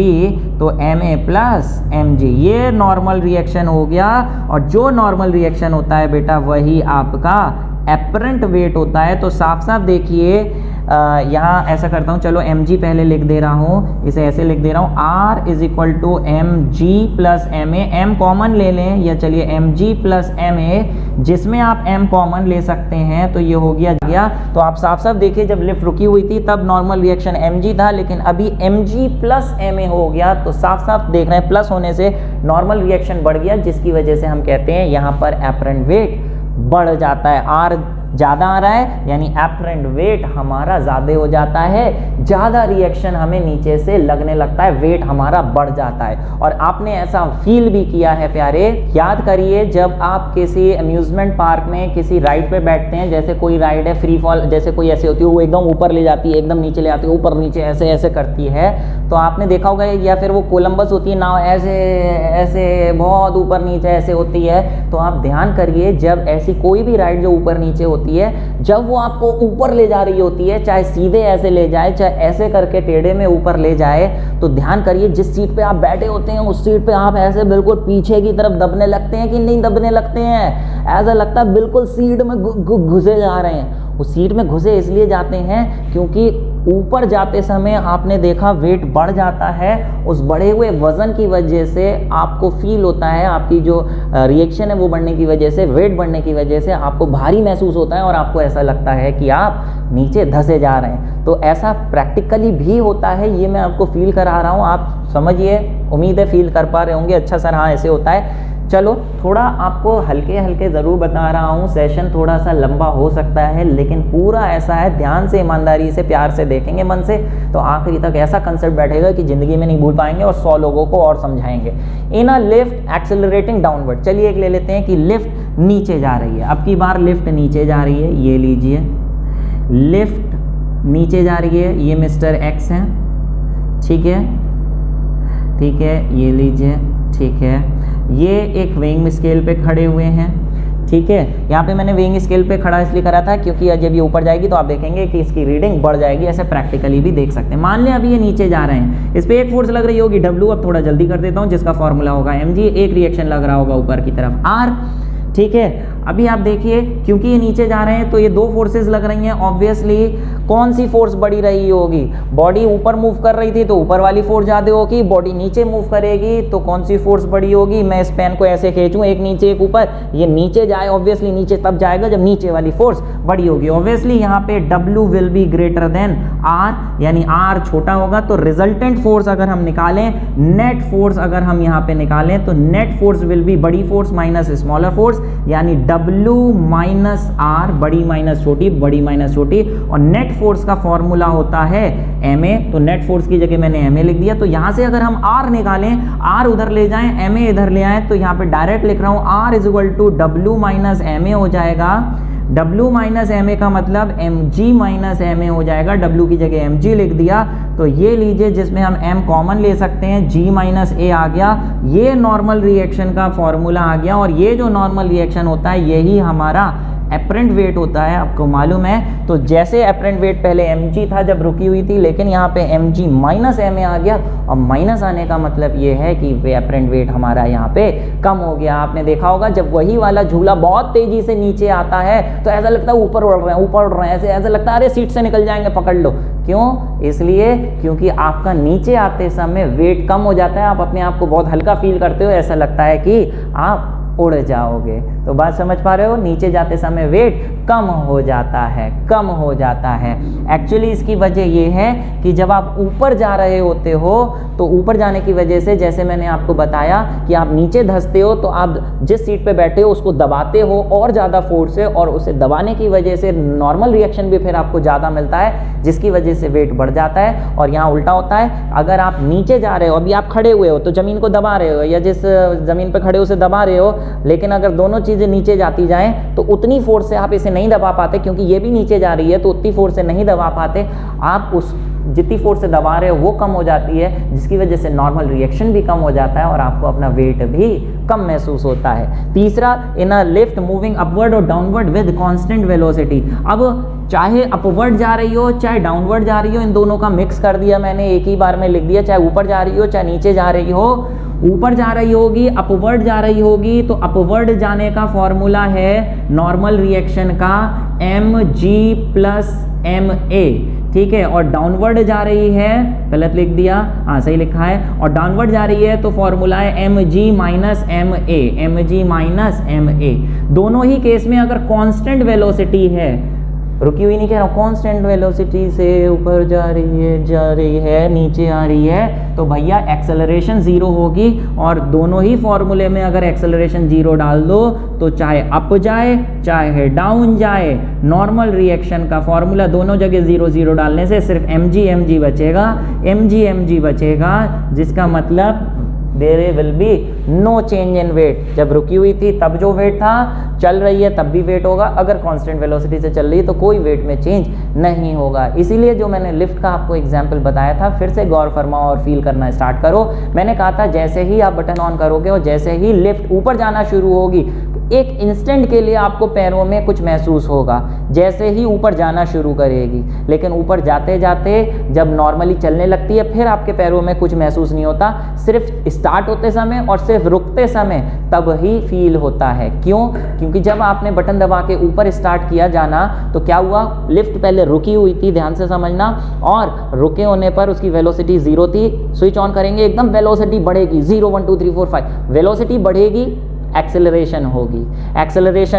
तो ma प्लस mg। ये नॉर्मल रिएक्शन हो गया। और जो नॉर्मल रिएक्शन होता है बेटा वही आपका एपरेंट वेट होता है। तो साफ साफ देखिए, यहाँ ऐसा करता हूँ, चलो mg पहले लिख दे रहा हूँ, इसे ऐसे लिख दे रहा हूँ, R is equal to mg plus ma। m common ले लें, या चलिए mg प्लस ma, जिसमें आप m कॉमन ले सकते हैं, तो ये हो गया। तो आप साफ साफ देखिए, जब लिफ्ट रुकी हुई थी तब नॉर्मल रिएक्शन mg था, लेकिन अभी mg प्लस ma हो गया। तो साफ साफ देख रहे हैं प्लस होने से नॉर्मल रिएक्शन बढ़ गया, जिसकी वजह से हम कहते हैं यहाँ पर एपरेंट वेट बढ़ जाता है। R ज़्यादा आ रहा है यानी एपरेंट वेट हमारा ज़्यादा हो जाता है, ज़्यादा रिएक्शन हमें नीचे से लगने लगता है, वेट हमारा बढ़ जाता है। और आपने ऐसा फील भी किया है प्यारे, याद करिए जब आप किसी अम्यूजमेंट पार्क में किसी राइड पे बैठते हैं, जैसे कोई राइड है फ्री फॉल, जैसे कोई ऐसे होती है, वो एकदम ऊपर ले जाती है, एकदम नीचे ले आती है, ऊपर नीचे ऐसे ऐसे करती है, तो आपने देखा होगा। या फिर वो कोलंबस होती है नाव, ऐसे ऐसे बहुत ऊपर नीचे ऐसे होती है। तो आप ध्यान करिए, जब ऐसी कोई भी राइड जो ऊपर नीचे होती है, जब वो आपको ऊपर ले जा रही होती है, चाहे सीधे ऐसे ले जाए चाहे ऐसे करके टेढ़े में ऊपर ले जाए, तो ध्यान करिए जिस सीट पे आप बैठे होते हैं उस सीट पे आप ऐसे बिल्कुल पीछे की तरफ दबने लगते हैं कि नहीं दबने लगते हैं? ऐसा लगता है बिल्कुल सीट में घुसे जा रहे हैं। उस सीट में घुसे इसलिए जाते हैं क्योंकि ऊपर जाते समय आपने देखा वेट बढ़ जाता है। उस बढ़े हुए वजन की वजह से आपको फील होता है, आपकी जो रिएक्शन है वो बढ़ने की वजह से, वेट बढ़ने की वजह से आपको भारी महसूस होता है और आपको ऐसा लगता है कि आप नीचे धंसे जा रहे हैं। तो ऐसा प्रैक्टिकली भी होता है, ये मैं आपको फील करा रहा हूँ, आप समझिए, उम्मीद है फील कर पा रहे होंगे। अच्छा सर, हाँ ऐसे होता है। चलो थोड़ा आपको हल्के हल्के ज़रूर बता रहा हूँ, सेशन थोड़ा सा लंबा हो सकता है, लेकिन पूरा ऐसा है, ध्यान से, ईमानदारी से, प्यार से देखेंगे मन से, तो आखिरी तक ऐसा कंसेप्ट बैठेगा कि ज़िंदगी में नहीं भूल पाएंगे और 100 लोगों को और समझाएंगे। इन अ लिफ्ट एक्सेलरेटिंग डाउनवर्ड, चलिए एक ले लेते हैं कि लिफ्ट नीचे जा रही है। अब की बार लिफ्ट नीचे जा रही है, ये लीजिए, लिफ्ट नीचे जा रही है, ये मिस्टर एक्स है, ठीक है, ठीक है, ये लीजिए, ठीक है, ये एक वेइंग स्केल पे खड़े हुए हैं, ठीक है। यहाँ पे मैंने वेइंग स्केल पे खड़ा इसलिए करा था क्योंकि जब ये ऊपर जाएगी तो आप देखेंगे कि इसकी रीडिंग बढ़ जाएगी, ऐसे प्रैक्टिकली भी देख सकते हैं। मान लें अभी ये नीचे जा रहे हैं, इस पे एक फोर्स लग रही होगी W, अब थोड़ा जल्दी कर देता हूँ, जिसका फॉर्मूला होगा mg, एक रिएक्शन लग रहा होगा ऊपर की तरफ R, ठीक है। अभी आप देखिए, क्योंकि ये नीचे जा रहे हैं तो ये दो फोर्सेस लग रही हैं, ऑब्वियसली कौन सी फोर्स बड़ी रही होगी? बॉडी ऊपर मूव कर रही थी तो ऊपर वाली फोर्स ज़्यादा होगी, बॉडी नीचे मूव करेगी तो कौन सी फोर्स बड़ी होगी? मैं इस पेन को ऐसे खींचूं, एक नीचे एक ऊपर, ये नीचे जाए, ऑब्वियसली नीचे तब जाएगा जब नीचे वाली फोर्स बड़ी होगी। ऑब्वियसली यहाँ पे W will be greater than R, यानी R छोटा होगा। तो रिजल्टेंट फोर्स अगर हम निकालें, नेट फोर्स अगर हम यहाँ पे निकालें, तो नेट फोर्स विल बी बड़ी फोर्स माइनस स्मॉलर फोर्स, यानी W माइनस R, बड़ी माइनस छोटी, बड़ी माइनस छोटी। और नेट फोर्स का फॉर्मूला होता है ma, तो नेट फोर्स की जगह मैंने ma लिख दिया। तो यहाँ से अगर हम R निकालें, R उधर ले जाएं, ma इधर ले आएं, तो यहाँ पे डायरेक्ट लिख रहा हूँ R is equal to W minus ma हो जाएगा। W माइनस ma का मतलब mg माइनस ma हो जाएगा, W की जगह mg लिख दिया। तो ये लीजिए, जिसमें हम m कॉमन ले सकते हैं, g माइनस a आ गया, ये नॉर्मल रिएक्शन का फॉर्मूला आ गया। और ये जो नॉर्मल रिएक्शन होता है यही हमारा एपरेंट वेट होता है, आपको मालूम है। तो जैसे एपरेंट वेट पहले mg था जब रुकी हुई थी, लेकिन यहाँ पे mg माइनस ma आ गया, और माइनस आने का मतलब ये है कि एपरेंट वेट हमारा यहाँ पे कम हो गया। आपने देखा होगा जब वही वाला झूला बहुत तेजी से नीचे आता है तो ऐसा लगता है ऊपर उड़ रहे हैं, ऊपर उड़ रहे हैं, ऐसा लगता है अरे सीट से निकल जाएंगे, पकड़ लो। क्यों? इसलिए क्योंकि आपका नीचे आते समय वेट कम हो जाता है, आप अपने आप को बहुत हल्का फील करते हो, ऐसा लगता है कि आप उड़ जाओगे। तो बात समझ पा रहे हो? नीचे जाते समय वेट कम हो जाता है, कम हो जाता है। एक्चुअली इसकी वजह ये है कि जब आप ऊपर जा रहे होते हो तो ऊपर जाने की वजह से, जैसे मैंने आपको बताया कि आप नीचे धंसते हो तो आप जिस सीट पे बैठे हो उसको दबाते हो और ज़्यादा फोर्स से, और उसे दबाने की वजह से नॉर्मल रिएक्शन भी फिर आपको ज़्यादा मिलता है, जिसकी वजह से वेट बढ़ जाता है। और यहाँ उल्टा होता है, अगर आप नीचे जा रहे हो, अभी आप खड़े हुए हो तो ज़मीन को दबा रहे हो, या जिस ज़मीन पर खड़े हो उसे दबा रहे हो, लेकिन अगर दोनों चीज़ें नीचे जाती जाएं तो उतनी फोर्स से आप इसे नहीं दबा पाते, क्योंकि ये भी नीचे जा रही है तो उतनी फोर्स से नहीं दबा पाते। आप उस जितनी फोर्स से दबा रहे हो वो कम हो जाती है, जिसकी वजह से नॉर्मल रिएक्शन भी कम हो जाता है और आपको अपना वेट भी कम महसूस होता है। तीसरा, इन अ लिफ्ट मूविंग अपवर्ड और डाउनवर्ड विद कांस्टेंट वेलोसिटी। अब चाहे अपवर्ड जा रही हो चाहे डाउनवर्ड जा रही हो, इन दोनों का मिक्स कर दिया मैंने, एक ही बार में लिख दिया। चाहे ऊपर जा रही हो चाहे नीचे जा रही हो, ऊपर जा रही होगी, अपवर्ड जा रही होगी, तो अपवर्ड जाने का फॉर्मूला है नॉर्मल रिएक्शन का mg प्लस ma, ठीक है। और डाउनवर्ड जा रही है, गलत लिख दिया, हाँ सही लिखा है, और डाउनवर्ड जा रही है तो फॉर्मूला है mg minus ma, mg minus ma। दोनों ही केस में अगर कांस्टेंट वेलोसिटी है, रुकी हुई नहीं कह रहा हूँ, कांस्टेंट वेलोसिटी से ऊपर जा रही है, नीचे आ रही है, तो भैया एक्सेलरेशन जीरो होगी। और दोनों ही फॉर्मूले में अगर एक्सेलरेशन जीरो डाल दो तो चाहे अप जाए चाहे डाउन जाए, नॉर्मल रिएक्शन का फॉर्मूला दोनों जगह जीरो जीरो डालने से सिर्फ mg बचेगा, mg बचेगा, जिसका मतलब there will be no change in weight. जब रुकी हुई थी तब जो वेट था, चल रही है तब भी वेट होगा, अगर कांस्टेंट वेलोसिटी से चल रही है तो कोई वेट में चेंज नहीं होगा। इसीलिए जो मैंने लिफ्ट का आपको एग्जांपल बताया था, फिर से गौर फरमाओ और फील करना स्टार्ट करो। मैंने कहा था जैसे ही आप बटन ऑन करोगे और जैसे ही लिफ्ट ऊपर जाना शुरू होगी, एक इंस्टेंट के लिए आपको पैरों में कुछ महसूस होगा जैसे ही ऊपर जाना शुरू करेगी, लेकिन ऊपर जाते जाते जब नॉर्मली चलने लगती है फिर आपके पैरों में कुछ महसूस नहीं होता, सिर्फ स्टार्ट होते समय और सिर्फ रुकते समय तब ही फील होता है। क्यों? क्योंकि जब आपने बटन दबा के ऊपर स्टार्ट किया जाना तो क्या हुआ, लिफ्ट पहले रुकी हुई थी, ध्यान से समझना, और रुके होने पर उसकी वेलोसिटी जीरो थी। स्विच ऑन करेंगे एकदम वेलोसिटी बढ़ेगी, 0 1 2 3 4 5, वेलोसिटी बढ़ेगी, एक्सेलरेशन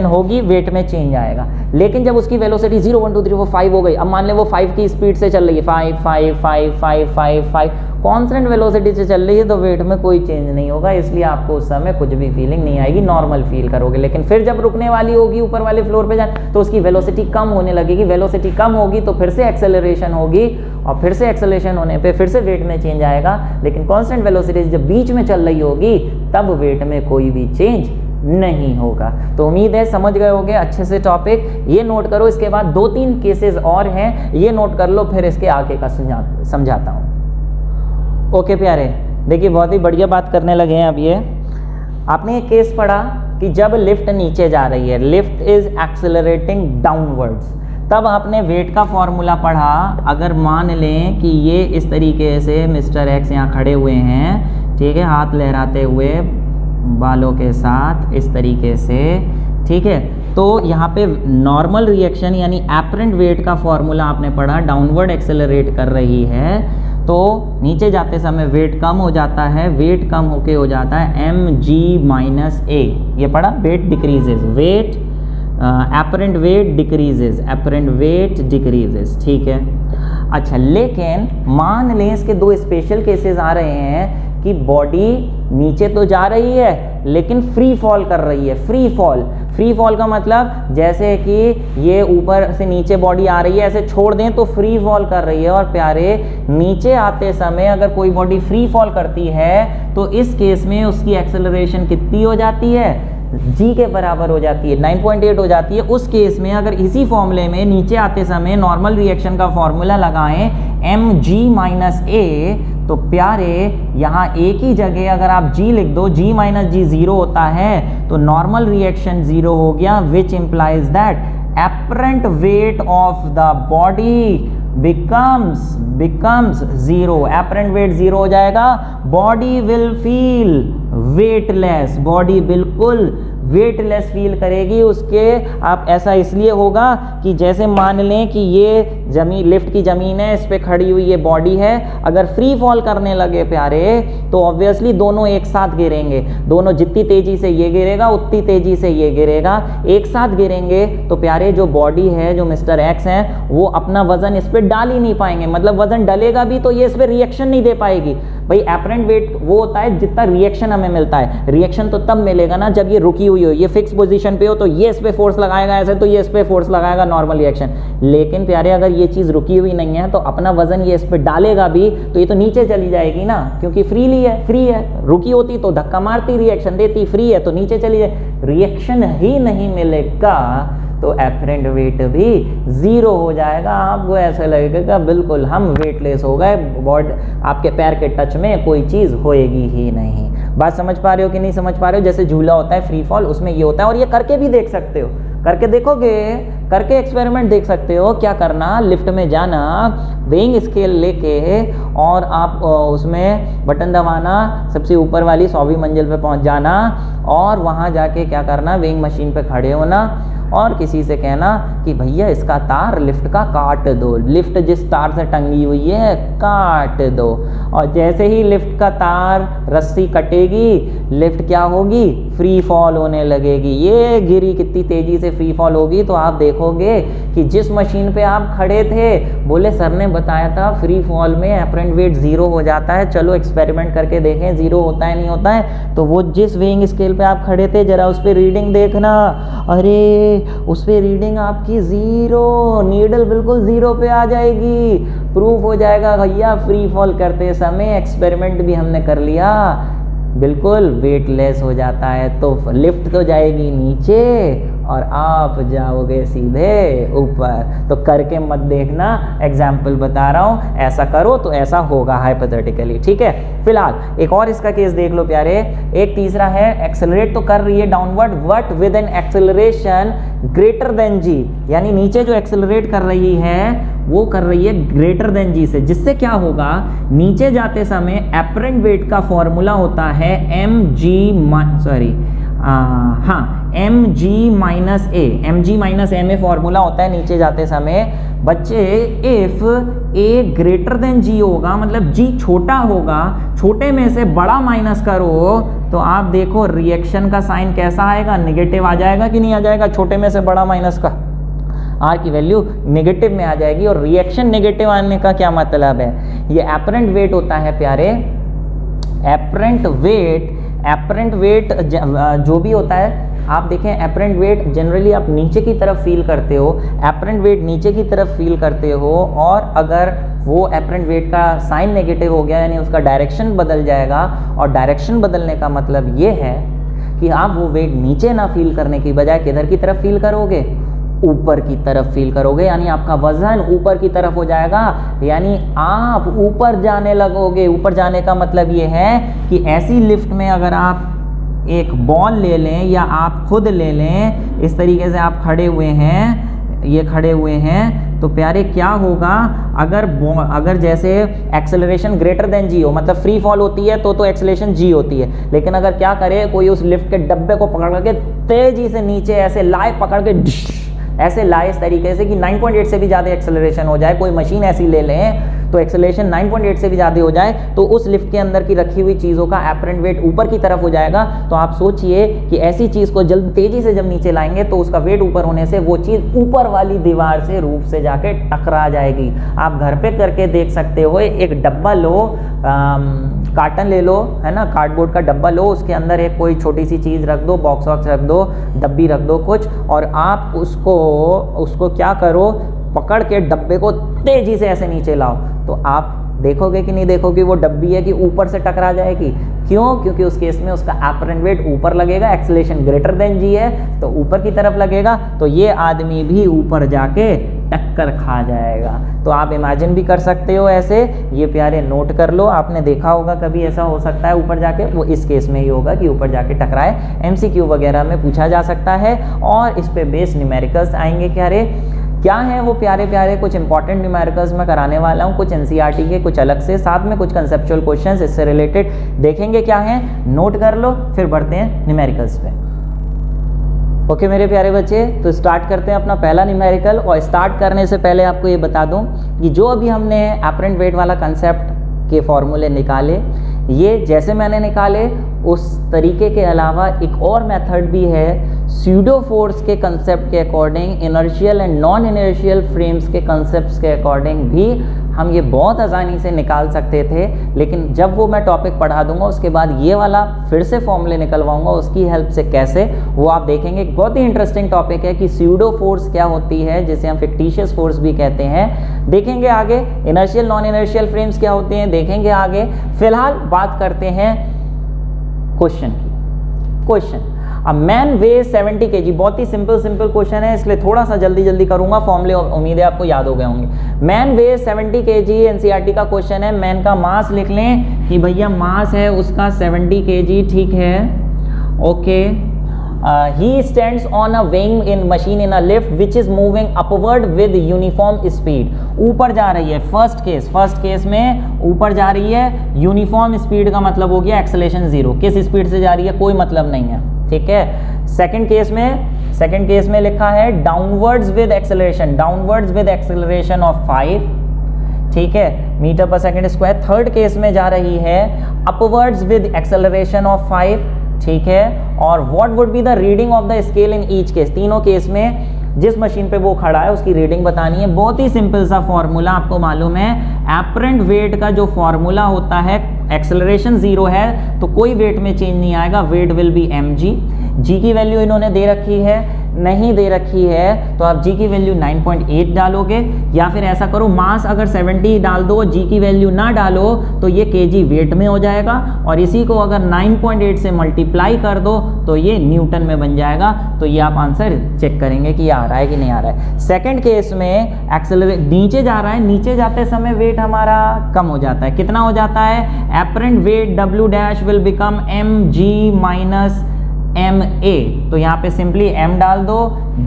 होगी, वेट में चेंज आएगा। लेकिन जब उसकी वेलोसिटी 0 1 2 3 4 5 हो गई, अब मान लें वो 5 की स्पीड से चल रही है, 5 5 5 5 5 5 कांस्टेंट वेलोसिटी से चल रही है, तो वेट में कोई चेंज नहीं होगा, इसलिए आपको उस समय कुछ भी फीलिंग नहीं आएगी, नॉर्मल फील करोगे। लेकिन फिर जब रुकने वाली होगी ऊपर वाले फ्लोर पे जाए तो उसकी वेलोसिटी कम होने लगेगी, वेलोसिटी कम होगी तो फिर से एक्सेलरेशन होगी, और फिर से एक्सेलरेशन होने पे फिर से वेट में चेंज आएगा। लेकिन कांस्टेंट वेलोसिटी जब बीच में चल रही होगी तब वेट में कोई भी चेंज नहीं होगा। तो उम्मीद है समझ गए होगे अच्छे से टॉपिक, ये नोट करो। इसके बाद 2-3 केसेस और हैं, ये नोट कर लो, फिर इसके आगे का समझाता हूँ। ओके प्यारे, देखिए बहुत ही बढ़िया बात करने लगे हैं अब। ये आपने एक केस पढ़ा कि जब लिफ्ट नीचे जा रही है, लिफ्ट इज एक्सेलरेटिंग डाउनवर्ड्स, तब आपने वेट का फॉर्मूला पढ़ा। अगर मान लें कि ये इस तरीके से मिस्टर एक्स यहाँ खड़े हुए हैं, ठीक है, हाथ लहराते हुए बालों के साथ इस तरीके से, ठीक है, तो यहाँ पे नॉर्मल रिएक्शन यानी एपरेंट वेट का फॉर्मूला आपने पढ़ा, डाउनवर्ड एक्सेलरेट कर रही है तो नीचे जाते समय वेट कम हो जाता है, वेट कम होके हो जाता है mg माइनस a, ये पढ़ा, weight decreases, weight apparent weight decreases, apparent weight decreases, ठीक है। अच्छा, लेकिन मान लें इसके 2 स्पेशल केसेस आ रहे हैं कि बॉडी नीचे तो जा रही है लेकिन फ्री फॉल कर रही है। फ्री फॉल का मतलब जैसे कि ये ऊपर से नीचे बॉडी आ रही है, ऐसे छोड़ दें तो फ्री फॉल कर रही है। और प्यारे, नीचे आते समय अगर कोई बॉडी फ्री फॉल करती है तो इस केस में उसकी एक्सेलरेशन कितनी हो जाती है, g के बराबर हो जाती है, 9.8 हो जाती है। उस केस में अगर इसी फॉर्मूले में नीचे आते समय नॉर्मल रिएक्शन का फॉर्मूला लगाएं mg माइनस a, तो प्यारे यहाँ एक ही जगह अगर आप g लिख दो, g माइनस जी 0 होता है तो नॉर्मल रिएक्शन 0 हो गया, which implies that apparent weight of the body becomes zero. apparent weight 0 हो जाएगा, body will feel weightless, body बिल्कुल वेटलेस फील करेगी उसके। आप ऐसा इसलिए होगा कि जैसे मान लें कि ये जमीन, लिफ्ट की ज़मीन है, इस पे खड़ी हुई ये बॉडी है, अगर फ्री फॉल करने लगे प्यारे तो ऑब्वियसली दोनों एक साथ गिरेंगे, दोनों जितनी तेज़ी से ये गिरेगा उतनी तेज़ी से ये गिरेगा, एक साथ गिरेंगे तो प्यारे जो बॉडी है, जो मिस्टर एक्स हैं, वो अपना वजन इस पर डाल ही नहीं पाएंगे, मतलब वजन डलेगा भी तो ये इस पर रिएक्शन नहीं दे पाएगी। भाई एपरेंट वेट वो होता है जितना रिएक्शन हमें मिलता है, रिएक्शन तो तब मिलेगा ना जब ये रुकी हुई हो, ये फिक्स पोजीशन पे हो तो ये इस पे फोर्स लगाएगा ऐसे, तो ये इस पे फोर्स लगाएगा, नॉर्मल रिएक्शन। लेकिन प्यारे अगर ये चीज़ रुकी हुई नहीं है तो अपना वजन ये इस पे डालेगा भी तो ये तो नीचे चली जाएगी ना, क्योंकि फ्री है, रुकी होती तो धक्का मारती, रिएक्शन देती, फ्री है तो नीचे चली जाए, रिएक्शन ही नहीं मिलेगा तो एपरेंट वेट भी 0 हो जाएगा। आपको ऐसा लगेगा बिल्कुल हम वेटलेस हो गए, बॉडी आपके पैर के टच में कोई चीज़ होएगी ही नहीं। बात समझ पा रहे हो कि नहीं समझ पा रहे हो? जैसे झूला होता है फ्री फॉल, उसमें ये होता है, और ये करके भी देख सकते हो, करके देखोगे, करके एक्सपेरिमेंट देख सकते हो। क्या करना, लिफ्ट में जाना, वेइंग स्केल लेके और आप उसमें बटन दबाना, सबसे ऊपर वाली 100वीं मंजिल पे पहुंच जाना और वहां जाके क्या करना, वेइंग मशीन पे खड़े होना और किसी से कहना कि भैया इसका तार लिफ्ट का काट दो, लिफ्ट जिस तार से टंगी हुई है काट दो। और जैसे ही लिफ्ट का तार, रस्सी कटेगी, लिफ्ट क्या होगी, फ्री फॉल होने लगेगी। ये गिरी कितनी तेज़ी से फ्री फॉल होगी तो आप देखोगे कि जिस मशीन पे आप खड़े थे, बोले सर ने बताया था फ्री फॉल में एपरेंट वेट 0 हो जाता है, चलो एक्सपेरिमेंट करके देखें 0 होता है नहीं होता है। तो वो जिस वेइंग स्केल पे आप खड़े थे जरा उस पर रीडिंग देखना, अरे उस पर रीडिंग आपकी 0, नीडल बिल्कुल 0 पे आ जाएगी, प्रूफ हो जाएगा भैया फ्री फॉल करते समय एक्सपेरिमेंट भी हमने कर लिया, बिल्कुल वेटलेस हो जाता है। तो लिफ्ट तो जाएगी नीचे और आप जाओगे सीधे ऊपर। तो करके मत देखना, एग्जाम्पल बता रहा हूँ, ऐसा करो तो ऐसा होगा हाइपोथेटिकली, ठीक है। फिलहाल एक और इसका केस देख लो प्यारे। एक तीसरा है, एक्सेलरेट तो कर रही है downward but with an acceleration greater than g, यानी नीचे जो एक्सेलरेट कर रही है वो कर रही है ग्रेटर देन जी से, जिससे क्या होगा, नीचे जाते समय एपरेंट वेट का फॉर्मूला होता है mg माइनस ए में फॉर्मूला होता है नीचे जाते समय बच्चे। इफ ए ग्रेटर देन जी होगा, मतलब जी छोटा होगा, छोटे में से बड़ा माइनस करो तो आप देखो रिएक्शन का साइन कैसा आएगा, नेगेटिव आ जाएगा कि नहीं आ जाएगा, छोटे में से बड़ा माइनस का आर की वैल्यू नेगेटिव में आ जाएगी। और रिएक्शन नेगेटिव आने का क्या मतलब है, ये एपरेंट वेट होता है प्यारे, एपरेंट वेट जो भी होता है, आप देखें एपरेंट वेट जनरली आप नीचे की तरफ फील करते हो, एपरेंट वेट नीचे की तरफ फील करते हो, और अगर वो एपरेंट वेट का साइन नेगेटिव हो गया यानी उसका डायरेक्शन बदल जाएगा। और डायरेक्शन बदलने का मतलब ये है कि आप वो वेट नीचे ना फील करने की बजाय किधर की तरफ फील करोगे, ऊपर की तरफ फील करोगे, यानी आपका वजन ऊपर की तरफ हो जाएगा, यानी आप ऊपर जाने लगोगे। ऊपर जाने का मतलब ये है कि ऐसी लिफ्ट में अगर आप एक बॉल ले लें या आप खुद ले लें, इस तरीके से आप खड़े हुए हैं, ये खड़े हुए हैं, तो प्यारे क्या होगा, अगर जैसे एक्सेलरेशन ग्रेटर देन जी हो, मतलब फ्री फॉल होती है तो एक्सेलरेशन जी होती है, लेकिन अगर क्या करे कोई उस लिफ्ट के डब्बे को पकड़ के तेजी से नीचे ऐसे लाए, पकड़ के ऐसे लाए इस तरीके से कि 9.8 से भी ज़्यादा एक्सेलरेशन हो जाए, कोई मशीन ऐसी ले लें तो एक्सेलरेशन 9.8 से भी ज़्यादा हो जाए, तो उस लिफ्ट के अंदर की रखी हुई चीज़ों का एपरेंट वेट ऊपर की तरफ हो जाएगा। तो आप सोचिए कि ऐसी चीज़ को जल्द तेज़ी से जब नीचे लाएंगे तो उसका वेट ऊपर होने से वो चीज़ ऊपर वाली दीवार से रूफ से जाके टकरा जाएगी। आप घर पे करके देख सकते हो, एक डब्बा लो, कार्टन ले लो, है ना, कार्डबोर्ड का डब्बा लो, उसके अंदर एक कोई छोटी सी चीज़ रख दो, बॉक्स वॉक्स रख दो, डब्बी रख दो कुछ, और आप उसको क्या करो, पकड़ के डब्बे को तेज़ी से ऐसे नीचे लाओ, तो आप देखोगे कि नहीं देखोगे वो डब्बी है कि ऊपर से टकरा जाएगी। क्यों? क्योंकि उस केस में उसका एपरेंट वेट ऊपर लगेगा, एक्सेलरेशन ग्रेटर देन जी है तो ऊपर की तरफ लगेगा, तो ये आदमी भी ऊपर जाके टक्कर खा जाएगा। तो आप इमेजिन भी कर सकते हो ऐसे, ये प्यारे नोट कर लो, आपने देखा होगा कभी ऐसा हो सकता है ऊपर जाके, वो इस केस में ही होगा कि ऊपर जाके टकराए। MCQ वगैरह में पूछा जा सकता है और इस पे बेस्ड न्यूमेरिकल्स आएंगे। क्या है वो प्यारे प्यारे कुछ इंपॉर्टेंट न्यूमेरिकल्स मैं कराने वाला हूँ, कुछ NCERT के, कुछ अलग से, साथ में कुछ कंसेप्चुअल क्वेश्चंस इससे रिलेटेड देखेंगे क्या है, नोट कर लो, फिर बढ़ते हैं न्यूमेरिकल्स पे। ओके मेरे प्यारे बच्चे, तो स्टार्ट करते हैं अपना पहला न्यूमेरिकल। और स्टार्ट करने से पहले आपको ये बता दूं कि जो अभी हमने एपरेंट वेट वाला कंसेप्ट के फॉर्मूले निकाले, ये जैसे मैंने निकाले उस तरीके के अलावा एक और मेथड भी है स्यूडो फोर्स के कंसेप्ट के according, inertial and non inertial frames के कंसेप्ट्स के अकॉर्डिंग भी हम ये बहुत आसानी से निकाल सकते थे। लेकिन जब वो मैं टॉपिक पढ़ा दूंगा उसके बाद ये वाला फिर से फॉर्मूले निकलवाऊंगा, उसकी हेल्प से कैसे, वो आप देखेंगे। एक बहुत ही इंटरेस्टिंग टॉपिक है कि स्यूडो फोर्स क्या होती है, जिसे हम फिक्टिशियस फोर्स भी कहते हैं, देखेंगे आगे। इनर्शियल नॉन इनर्शियल फ्रेम्स क्या होते हैं देखेंगे आगे। फिलहाल बात करते हैं क्वेश्चन की। Question, a man weighs 70 kg, बहुत ही सिंपल क्वेश्चन है, इसलिए थोड़ा सा जल्दी करूंगा, फॉर्मूले उम्मीद है आपको याद हो गए होंगे। मैन वेज 70 kg, NCERT का क्वेश्चन है। मैन का मास लिख लें कि भैया मास है उसका 70 kg, ठीक है, okay. He stands on a weighing in machine in a lift which is moving upward with uniform speed, ऊपर जा रही है। फर्स्ट केस में ऊपर जा रही है, यूनिफॉर्म स्पीड का मतलब हो गया एक्सेलरेशन 0, किस स्पीड से जा रही है कोई मतलब नहीं है, ठीक है। सेकंड केस में लिखा है डाउनवर्ड्स विद एक्सेलरेशन ऑफ 5, ठीक है, metre per second square. Third case में जा रही है अपवर्ड्स विद एक्सेलरेशन ऑफ 5, ठीक है। और what would be the reading of the scale in each case, तीनों केस में जिस मशीन पे वो खड़ा है उसकी रीडिंग बतानी है। बहुत ही सिंपल सा फॉर्मूला, आपको मालूम है एपरेंट वेट का जो फॉर्मूला होता है, एक्सेलरेशन 0 है तो कोई वेट में चेंज नहीं आएगा, वेट विल बी mg। जी की वैल्यू इन्होंने दे रखी है, नहीं दे रखी है तो आप जी की वैल्यू 9.8 डालोगे, या फिर ऐसा करो मास अगर 70 डाल दो, जी की वैल्यू ना डालो तो ये kg वेट में हो जाएगा, और इसी को अगर 9.8 से मल्टीप्लाई कर दो तो ये न्यूटन में बन जाएगा। तो ये आप आंसर चेक करेंगे कि ये आ रहा है कि नहीं आ रहा है। सेकंड केस में एक्सेलरेट नीचे जा रहा है, नीचे जाते समय वेट हमारा कम हो जाता है, कितना हो जाता है, apparent wait W dash will become mg minus ma। तो यहाँ पे सिंपली m डाल दो,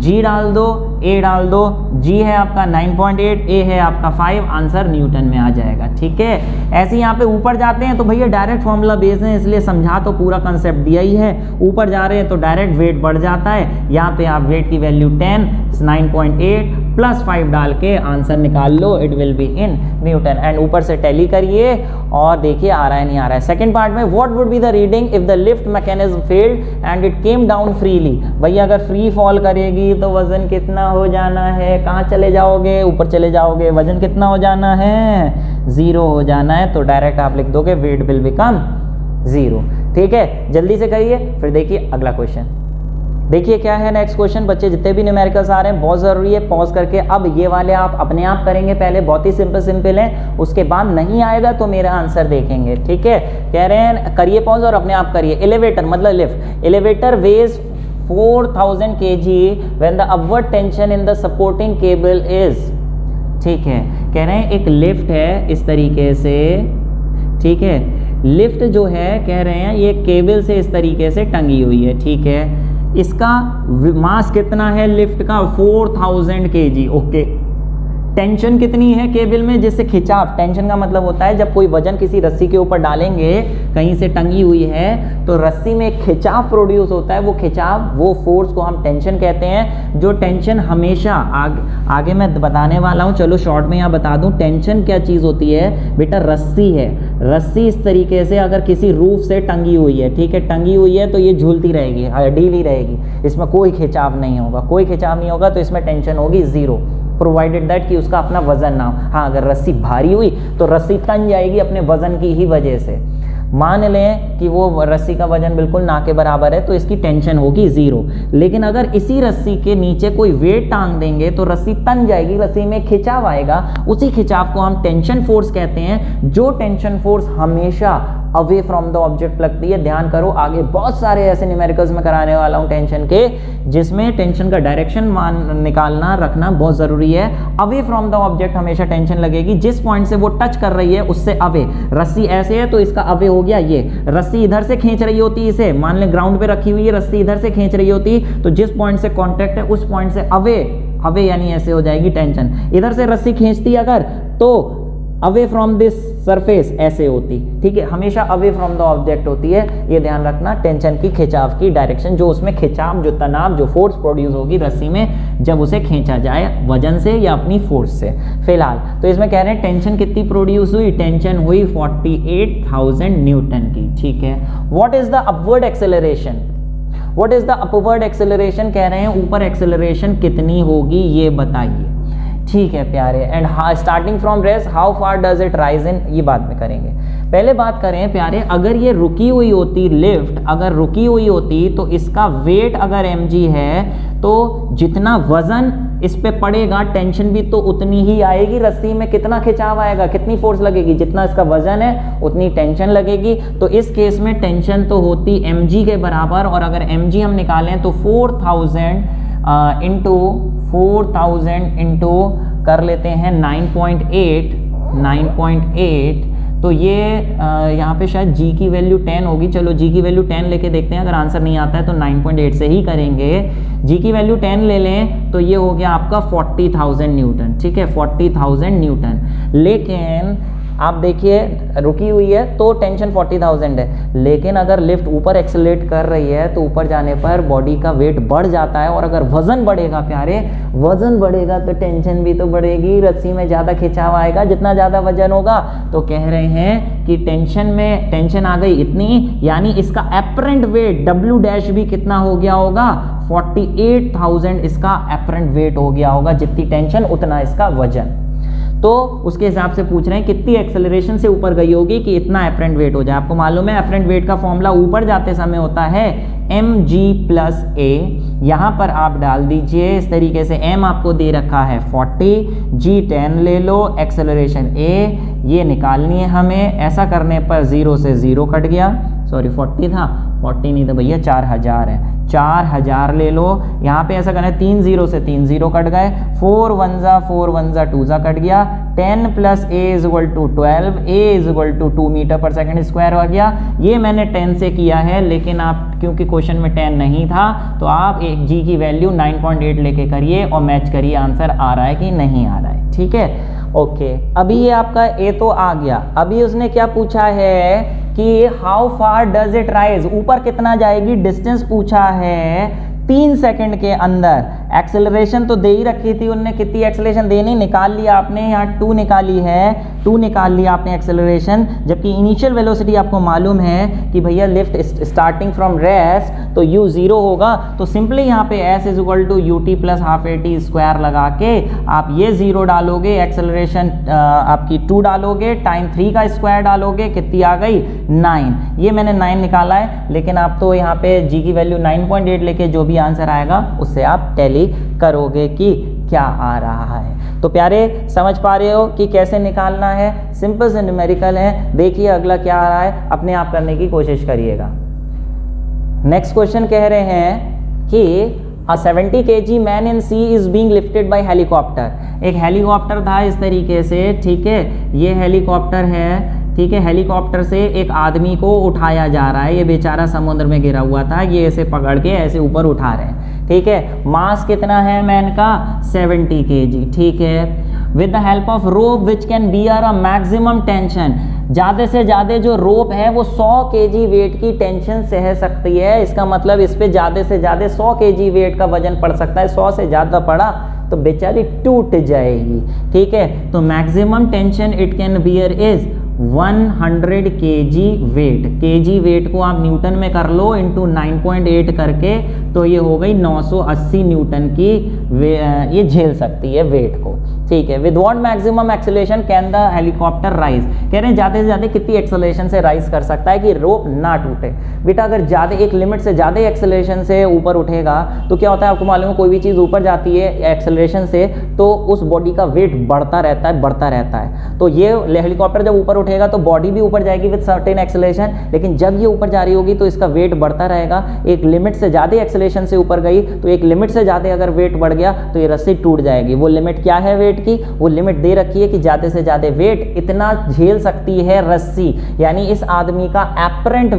g डाल दो, a डाल दो। g है आपका 9.8, a है आपका 5, आंसर न्यूटन में आ जाएगा, ठीक है। ऐसे यहाँ पे ऊपर जाते हैं तो भैया डायरेक्ट फॉर्मूला बेस है, इसलिए समझा तो पूरा कंसेप्ट दिया ही है। ऊपर जा रहे हैं तो डायरेक्ट वेट बढ़ जाता है, यहाँ पे आप वेट की वैल्यू 10, 9.8 प्लस 5 डाल के आंसर निकाल लो, it will be in newton. And ऊपर से टैली करिए और देखिए आ रहा है नहीं आ रहा है। सेकंड पार्ट में what would be the reading if the lift mechanism failed and it came down freely, भैया अगर फ्री फॉल करेगी तो वजन कितना हो जाना है, कहाँ चले जाओगे, ऊपर चले जाओगे, वजन कितना हो जाना है, 0 हो जाना है। तो डायरेक्ट आप लिख दोगे वेट विल बिकम 0, ठीक है। जल्दी से करिए, फिर देखिए अगला क्वेश्चन। देखिए क्या है नेक्स्ट क्वेश्चन। बच्चे जितने भी न्यूमेरिकल्स आ रहे हैं बहुत ज़रूरी है, पॉज करके अब ये वाले आप अपने आप करेंगे, पहले बहुत ही सिंपल है, उसके बाद नहीं आएगा तो मेरा आंसर देखेंगे, ठीक है। कह रहे हैं करिए पॉज और अपने आप करिए। एलिवेटर मतलब lift, elevator weighs 4000 kg when the upward tension in the supporting cable is, ठीक है। कह रहे हैं एक लिफ्ट है इस तरीके से, ठीक है, लिफ्ट जो है कह रहे हैं ये केबल से इस तरीके से टंगी हुई है, ठीक है। इसका मास कितना है लिफ्ट का, 4000 kg, ओके। टेंशन कितनी है केबल में, जिससे खिंचाव, टेंशन का मतलब होता है जब कोई वजन किसी रस्सी के ऊपर डालेंगे, कहीं से टंगी हुई है तो रस्सी में खिंचाव प्रोड्यूस होता है, वो खिंचाव, वो फोर्स को हम टेंशन कहते हैं। जो टेंशन हमेशा आगे मैं बताने वाला हूँ, चलो शॉर्ट में यहाँ बता दूँ टेंशन क्या चीज़ होती है बेटा, रस्सी है। रस्सी इस तरीके से अगर किसी रूफ से टंगी हुई है, ठीक है, टंगी हुई है तो ये झूलती रहेगी, ढीली रहेगी, इसमें कोई खिंचाव नहीं होगा, कोई खिंचाव नहीं होगा, तो इसमें टेंशन होगी 0, प्रोवाइडेड दैट कि उसका अपना वजन ना हो। हाँ, अगर रस्सी भारी हुई तो रस्सी तन जाएगी अपने वजन की ही वजह से। मान लें कि वो रस्सी का वजन बिल्कुल ना के बराबर है तो इसकी टेंशन होगी 0। लेकिन अगर इसी रस्सी के नीचे कोई वेट टांग देंगे तो रस्सी तन जाएगी, रस्सी में खिंचाव आएगा, उसी खिंचाव को हम टेंशन फोर्स कहते हैं। जो टेंशन फोर्स हमेशा अवे फ्रॉम द ऑब्जेक्ट लगती है। ध्यान करो, आगे बहुत सारे ऐसे न्यूमेरिकल्स में कराने वाला हूं टेंशन के, जिसमें टेंशन का डायरेक्शन मान निकालना रखना बहुत जरूरी है। अवे फ्रॉम द ऑब्जेक्ट हमेशा टेंशन लगेगी, जिस पॉइंट से वो टच कर रही है उससे अवे। रस्सी ऐसे है तो इसका अवे हो गया ये, रस्सी इधर से खींच रही होती इसे, मान ले ग्राउंड पे रखी हुई है, रस्सी इधर से खींच रही होती, तो जिस पॉइंट से कांटेक्ट है उस पॉइंट से अवे, अवे यानी ऐसे हो जाएगी टेंशन। इधर से रस्सी खींचती अगर तो अवे फ्रॉम दिस सरफेस ऐसे होती, ठीक है, हमेशा अवे फ्रॉम द ऑब्जेक्ट होती है। ये ध्यान रखना, टेंशन की खिंचाव की डायरेक्शन, जो उसमें खिंचाव, जो तनाव, जो फोर्स प्रोड्यूस होगी रस्सी में जब उसे खींचा जाए वजन से या अपनी फोर्स से। फिलहाल तो इसमें कह रहे हैं टेंशन कितनी प्रोड्यूस हुई, टेंशन हुई 48,000 न्यूटन की, ठीक है। What is the upward acceleration, what is the upward acceleration, कह रहे हैं ऊपर एक्सेलरेशन कितनी होगी ये बताइए, ठीक है प्यारे। And starting from rest how far does it rise in, ये बाद में करेंगे। पहले बात करें प्यारे, अगर ये रुकी हुई होती लिफ्ट, अगर रुकी हुई होती तो इसका वेट अगर mg है तो जितना वजन इस पे पड़ेगा टेंशन भी तो उतनी ही आएगी। रस्सी में कितना खिंचाव आएगा, कितनी फोर्स लगेगी, जितना इसका वजन है उतनी टेंशन लगेगी। तो इस केस में टेंशन तो होती mg के बराबर, और अगर mg हम निकालें तो 4,000 इंटू कर लेते हैं 9.8, तो ये यहाँ पे शायद g की वैल्यू 10 होगी। चलो g की वैल्यू 10 लेके देखते हैं, अगर आंसर नहीं आता है तो 9.8 से ही करेंगे। g की वैल्यू 10 ले लें तो ये हो गया आपका 40,000 न्यूटन, ठीक है, 40,000 न्यूटन। लेकिन आप देखिए रुकी हुई है तो टेंशन 40,000 है, लेकिन अगर लिफ्ट ऊपर एक्सेलरेट कर रही है तो ऊपर जाने पर बॉडी का वेट बढ़ जाता है, और अगर वजन बढ़ेगा प्यारे, वजन बढ़ेगा तो टेंशन भी तो बढ़ेगी, रस्सी में ज़्यादा खिंचाव आएगा। जितना ज़्यादा वजन होगा तो कह रहे हैं कि टेंशन में टेंशन आ गई इतनी, यानी इसका एपरेंट वेट W डैश भी कितना हो गया होगा, 48,000 इसका एपरेंट वेट हो गया होगा। जितनी टेंशन उतना इसका वजन, तो उसके हिसाब से पूछ रहे हैं कितनी एक्सेलरेशन से ऊपर गई होगी कि इतना एपरेंट वेट हो जाए। आपको मालूम है एपरेंट वेट का फॉर्मूला ऊपर जाते समय होता है mg प्लस a, यहाँ पर आप डाल दीजिए इस तरीके से, m आपको दे रखा है 40, g 10 ले लो, एक्सेलरेशन a ये निकालनी है हमें। ऐसा करने पर 0 से 0 कट गया, सॉरी 40 था, 40 नहीं था भैया, 4,000 है, 4,000 ले लो। यहाँ पे ऐसा करना है 3 0 से 3 0 कट गए, 4 1 जा 2 जा कट गया, 10 plus a is equal to 12, a is equal to 2 metre per second square हो गया। ये मैंने 10 से किया है, लेकिन आप क्योंकि क्वेश्चन में 10 नहीं था तो आप एक g की वैल्यू 9.8 लेके करिए और मैच करिए आंसर आ रहा है कि नहीं आ रहा है, ठीक है, ओके। अभी ये आपका a तो आ गया। अभी उसने क्या पूछा है कि how far does it rise, ऊपर कितना जाएगी, डिस्टेंस पूछा है 3 सेकंड के अंदर। एक्सेलरेशन तो दे ही रखी थी उनने, कितनी एक्सेलरेशन देनी, निकाल लिया आपने, यहाँ 2 निकाली है, 2 निकाल लिया आपने एक्सेलरेशन, जबकि इनिशियल वेलोसिटी आपको मालूम है कि भैया लिफ्ट स्टार्टिंग फ्रॉम रेस्ट तो u 0 होगा, तो सिंपली यहाँ पे s is equal to ut plus half at square लगा के आप ये 0 डालोगे, एक्सेलरेशन आपकी 2 डालोगे, टाइम 3 का स्क्वायर डालोगे, कितनी आ गई 9। ये मैंने 9 निकाला है, लेकिन आप तो यहाँ पे g की वैल्यू 9.8 लेके जो भी आंसर आएगा उससे आप टैली करोगे कि क्या आ रहा है। तो प्यारे समझ पा रहे हो कि कैसे निकालना है, सिंपल से न्यूमेरिकल है। देखिए अगला क्या आ रहा है, अपने आप करने की कोशिश करिएगा। नेक्स्ट क्वेश्चन कह रहे हैं कि A 70 kg man in sea is being lifted by helicopter. एक हेलीकॉप्टर था इस तरीके से, ठीक है, ये हेलीकॉप्टर है, ठीक है, हेलीकॉप्टर से एक आदमी को उठाया जा रहा है, ये बेचारा समुद्र में गिरा हुआ था, ये ऐसे पकड़ के ऐसे ऊपर उठा रहे हैं, ठीक है। मास कितना है मैन का 70 kg, ठीक है। With the help of rope which can bear a maximum tension, ज़्यादा से ज़्यादा जो रोप है वो 100 kg वेट की टेंशन सह सकती है। इसका मतलब इस पे ज़्यादा से ज़्यादा 100 kg वेट का वजन पड़ सकता है, 100 से ज़्यादा पड़ा तो बेचारी टूट जाएगी, ठीक है। तो maximum tension it can bear is 100 kg weight, kg weight को आप न्यूटन में कर लो इंटू 9.8 करके, तो ये हो गई 980 न्यूटन की ये झेल सकती है वेट को, ठीक है। With what maximum acceleration can the helicopter rise, कह रहे हैं ज़्यादा से ज़्यादा कितनी एक्सेलरेशन से राइज कर सकता है कि रोप ना टूटे। बेटा अगर ज़्यादा एक लिमिट से ज़्यादा एक्सेलरेशन से ऊपर उठेगा तो क्या होता है, आपको मालूम है कोई भी चीज़ ऊपर जाती है एक्सेलरेशन से तो उस बॉडी का वेट बढ़ता रहता है, बढ़ता रहता है। तो ये हेलीकॉप्टर जब ऊपर उठेगा तो बॉडी भी ऊपर जाएगी विद सर्टेन एक्सेलरेशन, लेकिन जब ये ऊपर जा रही होगी तो इसका वेट बढ़ता रहेगा। एक लिमिट से ज़्यादा एक्सेलरेशन से ऊपर गई तो एक लिमिट से ज़्यादा अगर वेट बढ़ गया तो ये रस्सी टूट जाएगी। वो लिमिट क्या है वेट की? वो लिमिट दे रखी है कि ज़्यादा से ज़्यादा वेट इतना झेल सकती है रस्सी, यानी इस आदमी का एपरेंट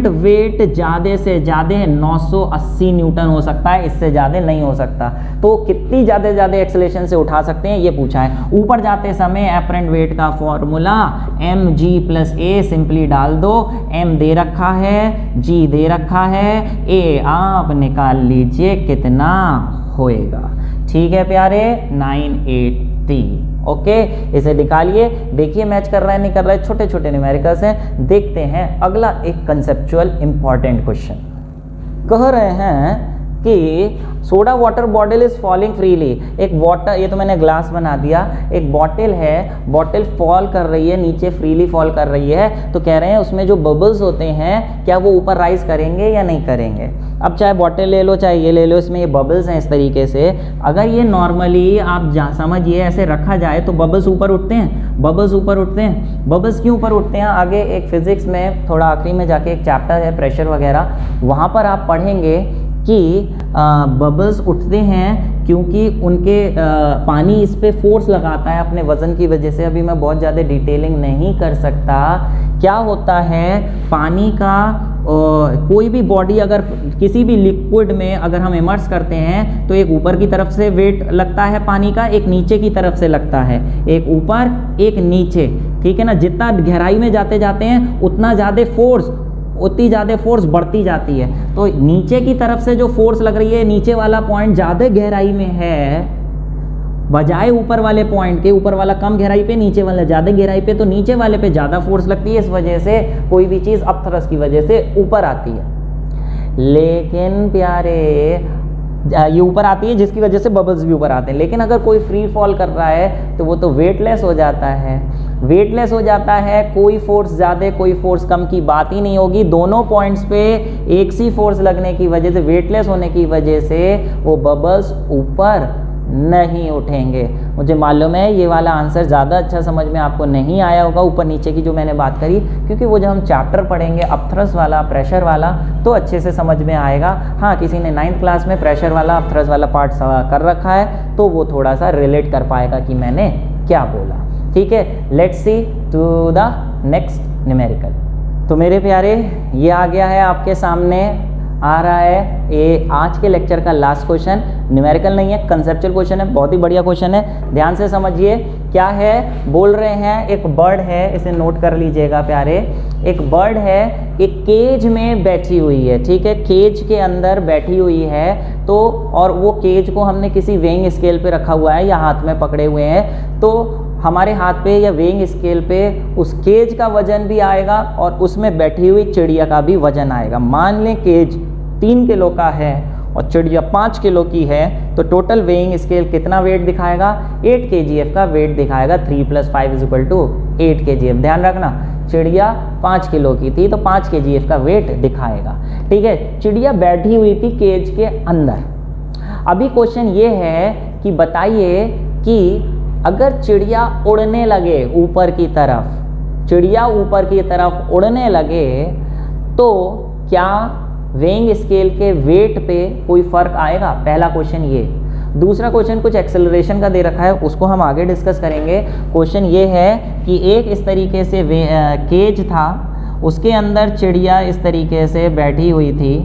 वेट ज़्यादा से ज़्यादा 980 न्यूटन हो सकता है, इससे ज़्यादा नहीं हो सकता। तो कितनी ज़्यादा एक्सेलरेशन से उठा सकते हैं ये पूछा है। ऊपर जाते समय एपरेंट वेट का फॉर्मूला mg+a सिंपली डाल दो। m दे रखा है, g दे रखा है, a आप निकाल लीजिए कितना होएगा। ठीक है प्यारे, 980। ओके, इसे निकालिए, देखिए मैच कर रहा है नहीं कर रहा है। छोटे छोटे न्यूमेरिकल्स हैं। देखते हैं अगला एक कंसेप्चुअल इंपॉर्टेंट क्वेश्चन। कह रहे हैं कि soda water bottle is falling freely. एक वाटर, ये तो मैंने ग्लास बना दिया, एक बॉटल है, बॉटल फॉल कर रही है नीचे, फ्रीली फॉल कर रही है। तो कह रहे हैं उसमें जो बबल्स होते हैं क्या वो ऊपर राइज करेंगे या नहीं करेंगे। अब चाहे बॉटल ले लो चाहे ये ले लो, इसमें ये बबल्स हैं इस तरीके से। अगर ये नॉर्मली आप समझिए ऐसे रखा जाए तो बबल्स ऊपर उठते हैं, बबल्स ऊपर उठते हैं। बबल्स क्यों ऊपर उठते हैं? आगे एक फिजिक्स में थोड़ा आखिरी में जाके एक चैप्टर है प्रेशर वगैरह, वहाँ पर आप पढ़ेंगे कि बबल्स उठते हैं क्योंकि उनके पानी इस पे फोर्स लगाता है अपने वज़न की वजह से। अभी मैं बहुत ज़्यादा डिटेलिंग नहीं कर सकता। क्या होता है, पानी का कोई भी बॉडी अगर किसी भी लिक्विड में अगर हम इमर्स करते हैं तो एक ऊपर की तरफ से वेट लगता है पानी का, एक नीचे की तरफ से लगता है, एक ऊपर एक नीचे। ठीक है ना, जितना गहराई में जाते जाते हैं उतना ज़्यादा फोर्स बढ़ती जाती है। तो नीचे की तरफ से जो फोर्स लग रही है, नीचे वाला पॉइंट ज़्यादा गहराई में है बजाय ऊपर वाले पॉइंट के। ऊपर वाला कम गहराई पे, नीचे वाला ज़्यादा गहराई पे, तो नीचे वाले पे ज़्यादा फोर्स लगती है। इस वजह से कोई भी चीज़ अपथ्रस्ट की वजह से ऊपर आती है। लेकिन प्यारे ये ऊपर आती है जिसकी वजह से बबल्स भी ऊपर आते हैं। लेकिन अगर कोई फ्री फॉल कर रहा है तो वो तो वेटलेस हो जाता है, वेटलेस हो जाता है। कोई फोर्स ज़्यादा कोई फोर्स कम की बात ही नहीं होगी। दोनों पॉइंट्स पे एक सी फोर्स लगने की वजह से, वेटलेस होने की वजह से वो बबल्स ऊपर नहीं उठेंगे। मुझे मालूम है ये वाला आंसर ज़्यादा अच्छा समझ में आपको नहीं आया होगा, ऊपर नीचे की जो मैंने बात करी, क्योंकि वो जब हम चैप्टर पढ़ेंगे अपथ्रस्ट वाला, प्रेशर वाला, तो अच्छे से समझ में आएगा। हाँ, किसी ने 9th क्लास में प्रेशर वाला, अपथ्रस्ट वाला पार्ट कर रखा है तो वो थोड़ा सा रिलेट कर पाएगा कि मैंने क्या बोला। ठीक है, let's see to the next numerical. तो मेरे प्यारे, ये आ गया है आपके सामने, आ रहा है ये आज के लेक्चर का लास्ट क्वेश्चन। न्यूमेरिकल नहीं है, कंसेप्चुअल क्वेश्चन है, बहुत ही बढ़िया क्वेश्चन है। ध्यान से समझिए क्या है। बोल रहे हैं एक बर्ड है, इसे नोट कर लीजिएगा प्यारे। एक बर्ड है, एक केज में बैठी हुई है। ठीक है, केज के अंदर बैठी हुई है। तो और वो केज को हमने किसी वेइंग स्केल पे रखा हुआ है या हाथ में पकड़े हुए हैं। तो हमारे हाथ पे या वेइंग स्केल पे उस केज का वजन भी आएगा और उसमें बैठी हुई चिड़िया का भी वजन आएगा। मान लें केज 3 किलो का है और चिड़िया 5 किलो की है, तो टोटल वेइंग स्केल कितना वेट दिखाएगा? 8 kgf का वेट दिखाएगा। 3 + 5 = 8 kgf। ध्यान रखना, चिड़िया 5 किलो की थी तो 5 kgf का वेट दिखाएगा। ठीक है, चिड़िया बैठी हुई थी केज के अंदर। अभी क्वेश्चन ये है कि बताइए कि अगर चिड़िया उड़ने लगे ऊपर की तरफ, चिड़िया ऊपर की तरफ उड़ने लगे तो क्या वेइंग स्केल के वेट पे कोई फर्क आएगा? पहला क्वेश्चन ये। दूसरा क्वेश्चन कुछ एक्सेलरेशन का दे रखा है, उसको हम आगे डिस्कस करेंगे। क्वेश्चन ये है कि एक इस तरीके से केज था, उसके अंदर चिड़िया इस तरीके से बैठी हुई थी।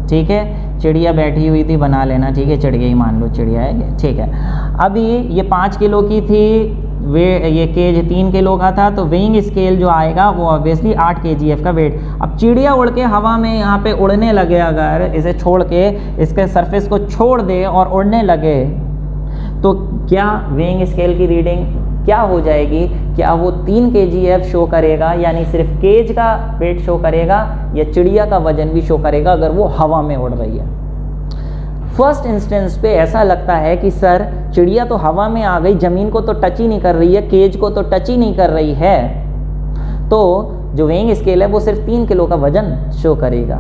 ठीक है, चिड़िया बैठी हुई थी, बना लेना। ठीक है, चिड़िया ही मान लो, चिड़िया है। ठीक है, अभी ये 5 किलो की थी, ये केज 3 किलो का था, तो वेइंग स्केल जो आएगा वो ऑब्वियसली 8 kgf का वेट। अब चिड़िया उड़ के हवा में यहाँ पे उड़ने लगे, अगर इसे छोड़ के इसके सरफेस को छोड़ दे और उड़ने लगे तो क्या वेइंग स्केल की रीडिंग क्या हो जाएगी? क्या वो 3 kgf शो करेगा, यानी सिर्फ केज का वेट शो करेगा, या चिड़िया का वजन भी शो करेगा अगर वो हवा में उड़ रही है? फर्स्ट इंस्टेंस पे ऐसा लगता है कि सर चिड़िया तो हवा में आ गई, ज़मीन को तो टच ही नहीं कर रही है, केज को तो टच ही नहीं कर रही है, तो जो वेइंग स्केल है वो सिर्फ 3 किलो का वजन शो करेगा।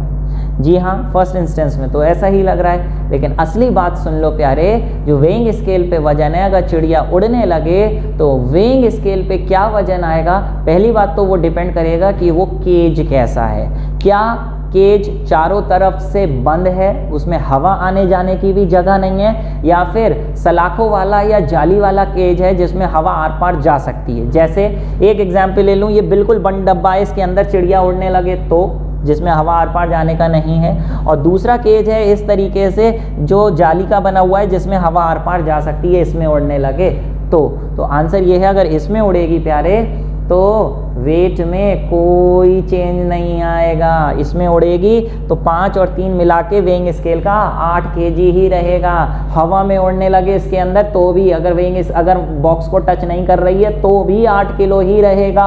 जी हाँ, फर्स्ट इंस्टेंस में तो ऐसा ही लग रहा है, लेकिन असली बात सुन लो प्यारे, जो वेइंग स्केल पे वजन है, अगर चिड़िया उड़ने लगे तो वेइंग स्केल पे क्या वजन आएगा? पहली बात तो वो डिपेंड करेगा कि वो केज कैसा है। क्या केज चारों तरफ से बंद है, उसमें हवा आने जाने की भी जगह नहीं है, या फिर सलाखों वाला या जाली वाला केज है जिसमें हवा आर पार जा सकती है। जैसे एक एग्जाम्पल ले लूँ, ये बिल्कुल बंद डब्बा है, इसके अंदर चिड़िया उड़ने लगे तो, जिसमें हवा आर पार जाने का नहीं है। और दूसरा केज है इस तरीके से जो जाली का बना हुआ है जिसमें हवा आर पार जा सकती है, इसमें उड़ने लगे तो आंसर ये है, अगर इसमें उड़ेगी प्यारे तो वेट में कोई चेंज नहीं आएगा। इसमें उड़ेगी तो 5 और 3 मिला के वेइंग स्केल का 8 kg ही रहेगा। हवा में उड़ने लगे इसके अंदर तो भी, अगर बॉक्स को टच नहीं कर रही है तो भी 8 किलो ही रहेगा।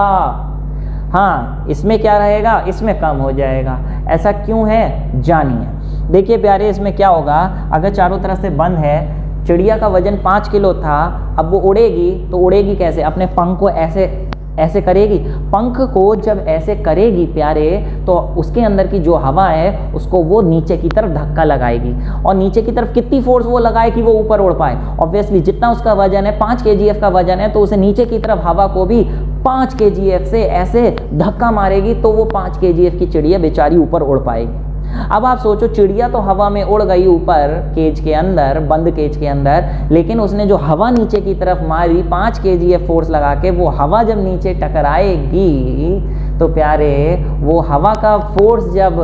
हाँ, इसमें क्या रहेगा? इसमें कम हो जाएगा। ऐसा क्यों है जानिए। देखिए प्यारे, इसमें क्या होगा, अगर चारों तरफ से बंद है, चिड़िया का वजन 5 किलो था, अब वो उड़ेगी तो उड़ेगी कैसे? अपने पंख को ऐसे करेगी। पंख को जब ऐसे करेगी प्यारे, तो उसके अंदर की जो हवा है उसको वो नीचे की तरफ धक्का लगाएगी, और नीचे की तरफ कितनी फोर्स वो लगाए कि वो ऊपर उड़ पाए? ऑब्वियसली जितना उसका वजन है, 5 kgf का वजन है, तो उसे नीचे की तरफ हवा को भी 5 kgf से ऐसे धक्का मारेगी, तो वो 5 kgf की चिड़िया बेचारी ऊपर उड़ पाएगी। अब आप सोचो, चिड़िया तो हवा में उड़ गई ऊपर केज के अंदर, बंद केज के अंदर, लेकिन उसने जो हवा नीचे की तरफ मारी 5 kgf फोर्स लगा के, वो हवा जब नीचे टकराएगी तो प्यारे वो हवा का फोर्स जब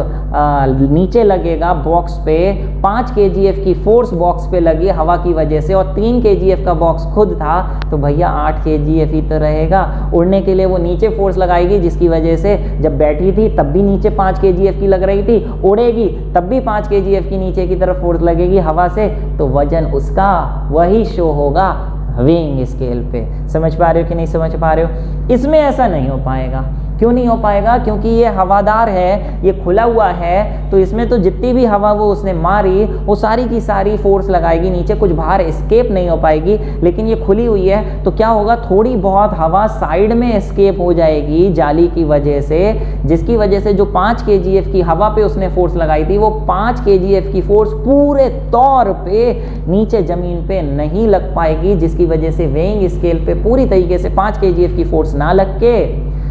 नीचे लगेगा बॉक्स पे, 5 kgf की फोर्स बॉक्स पे लगी हवा की वजह से, और 3 kgf का बॉक्स खुद था, तो भैया 8 kgf ही तो रहेगा। उड़ने के लिए वो नीचे फोर्स लगाएगी, जिसकी वजह से जब बैठी थी तब भी नीचे 5 kgf की लग रही थी, उड़ेगी तब भी 5 kgf की नीचे की तरफ फोर्स लगेगी हवा से, तो वजन उसका वही शो होगा वेइंग स्केल पे। समझ पा रहे हो कि नहीं समझ पा रहे हो? इसमें ऐसा नहीं हो पाएगा। क्यों नहीं हो पाएगा? क्योंकि ये हवादार है, ये खुला हुआ है, तो इसमें तो जितनी भी हवा वो उसने मारी वो सारी की सारी फोर्स लगाएगी नीचे, कुछ बाहर एस्केप नहीं हो पाएगी। लेकिन ये खुली हुई है तो क्या होगा, थोड़ी बहुत हवा साइड में एस्केप हो जाएगी जाली की वजह से, जिसकी वजह से जो 5 kgf की हवा पे उसने फोर्स लगाई थी, वो 5 kgf की फोर्स पूरे तौर पे नीचे जमीन पे नहीं लग पाएगी, जिसकी वजह से वेइंग स्केल पे पूरी तरीके से 5 kgf की फोर्स ना लग के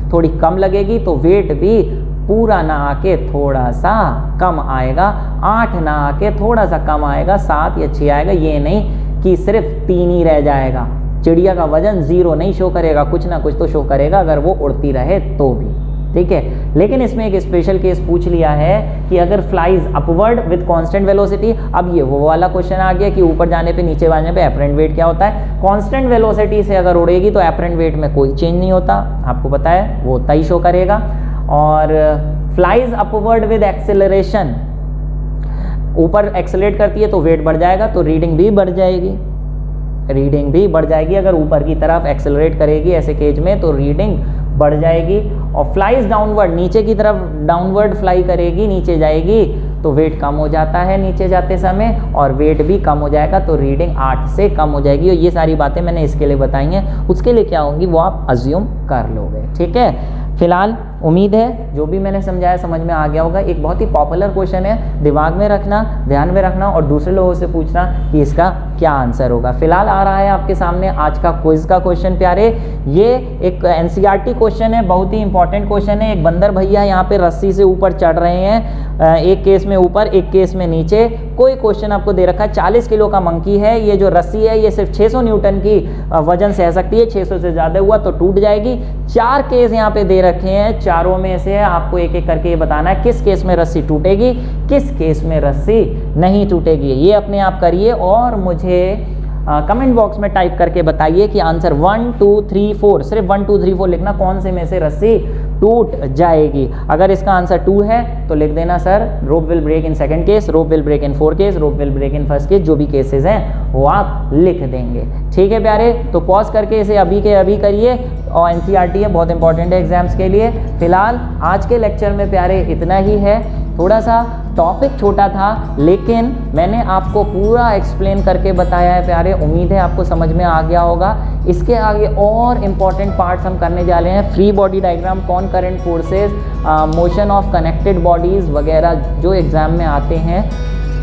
थोड़ी कम लगेगी, तो वेट भी पूरा ना आके थोड़ा सा कम आएगा, 8 ना आके थोड़ा सा कम आएगा, 7 या 6 आएगा। ये नहीं कि सिर्फ 3 ही रह जाएगा। चिड़िया का वजन 0 नहीं शो करेगा, कुछ ना कुछ तो शो करेगा अगर वो उड़ती रहे तो भी, ठीक है। लेकिन इसमें एक स्पेशल केस पूछ लिया है कि अगर flies upward with constant velocity, अब ये वो वाला क्वेश्चन आ गया कि ऊपर जाने पे नीचे जाने पे एपरेंट वेट क्या होता है। कांस्टेंट वेलोसिटी से अगर उड़ेगी तो एपरेंट वेट में कोई चेंज नहीं होता, आपको पता है, वो उतना ही शो करेगा। और फ्लाइज अपवर्ड विद एक्सेलरेशन, ऊपर एक्सेलरेट करती है तो वेट बढ़ जाएगा, तो रीडिंग भी बढ़ जाएगी, रीडिंग भी बढ़ जाएगी। अगर ऊपर की तरफ एक्सेलरेट करेगी ऐसे केज में तो रीडिंग बढ़ जाएगी। और फ्लाइज डाउनवर्ड, नीचे की तरफ डाउनवर्ड फ्लाई करेगी, नीचे जाएगी तो वेट कम हो जाता है नीचे जाते समय, और वेट भी कम हो जाएगा, तो रीडिंग 8 से कम हो जाएगी। और ये सारी बातें मैंने इसके लिए बताई हैं, उसके लिए क्या होंगी वो आप अज्यूम कर लोगे, ठीक है। फिलहाल उम्मीद है जो भी मैंने समझाया समझ में आ गया होगा। एक बहुत ही पॉपुलर क्वेश्चन है, दिमाग में रखना, ध्यान में रखना और दूसरे लोगों से पूछना कि इसका क्या आंसर होगा। फिलहाल आ रहा है आपके सामने आज का क्विज का क्वेश्चन प्यारे। ये एक एनसीईआरटी क्वेश्चन है, बहुत ही इंपॉर्टेंट क्वेश्चन है। एक बंदर भैया यहाँ पे रस्सी से ऊपर चढ़ रहे हैं, एक केस में ऊपर एक केस में नीचे। कोई क्वेश्चन आपको दे रखा है, 40 किलो का मंकी है, ये जो रस्सी है ये सिर्फ 600 न्यूटन की वजन सह सकती है, 600 से ज़्यादा हुआ तो टूट जाएगी। 4 केस यहाँ पे दे रखे हैं, चारों में से आपको एक एक करके ये बताना है किस केस में रस्सी टूटेगी, किस केस में रस्सी नहीं टूटेगी। ये अपने आप करिए और मुझे कमेंट बॉक्स में टाइप करके बताइए कि आंसर 1 2 3 4, सिर्फ 1 2 3 4 लिखना, कौन से में से रस्सी टूट जाएगी। अगर इसका आंसर 2 है तो लिख देना sir rope will break in second case, rope will break in 4 case, rope will break in first case, जो भी केसेस हैं वो आप लिख देंगे, ठीक है प्यारे। तो पॉज करके इसे अभी के अभी करिए, और एनसीईआरटी है, बहुत इंपॉर्टेंट है एग्जाम्स के लिए। फिलहाल आज के लेक्चर में प्यारे इतना ही है। थोड़ा सा टॉपिक छोटा था, लेकिन मैंने आपको पूरा एक्सप्लेन करके बताया है प्यारे। उम्मीद है आपको समझ में आ गया होगा। इसके आगे और इम्पॉर्टेंट पार्ट्स हम करने जा रहे हैं, free body diagram, कॉनकरेंट forces, motion of connected bodies वगैरह जो एग्ज़ाम में आते हैं।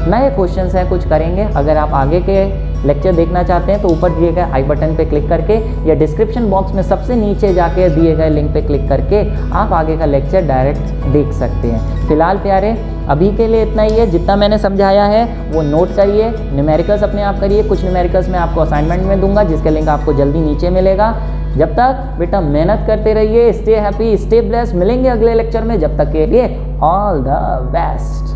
नए क्वेश्चंस हैं, कुछ करेंगे। अगर आप आगे के लेक्चर देखना चाहते हैं तो ऊपर दिए गए आई बटन पे क्लिक करके या डिस्क्रिप्शन बॉक्स में सबसे नीचे जाके दिए गए लिंक पे क्लिक करके आप आगे का लेक्चर डायरेक्ट देख सकते हैं। फिलहाल प्यारे अभी के लिए इतना ही है। जितना मैंने समझाया है वो नोट करिए, न्यूमेरिकल्स अपने आप करिए। कुछ न्यूमेरिकल्स मैं आपको असाइनमेंट में दूंगा जिसका लिंक आपको जल्दी नीचे मिलेगा। जब तक बेटा मेहनत करते रहिए, स्टे हैप्पी, स्टे ब्लेस्ड। मिलेंगे अगले लेक्चर में, जब तक के लिए ऑल द बेस्ट।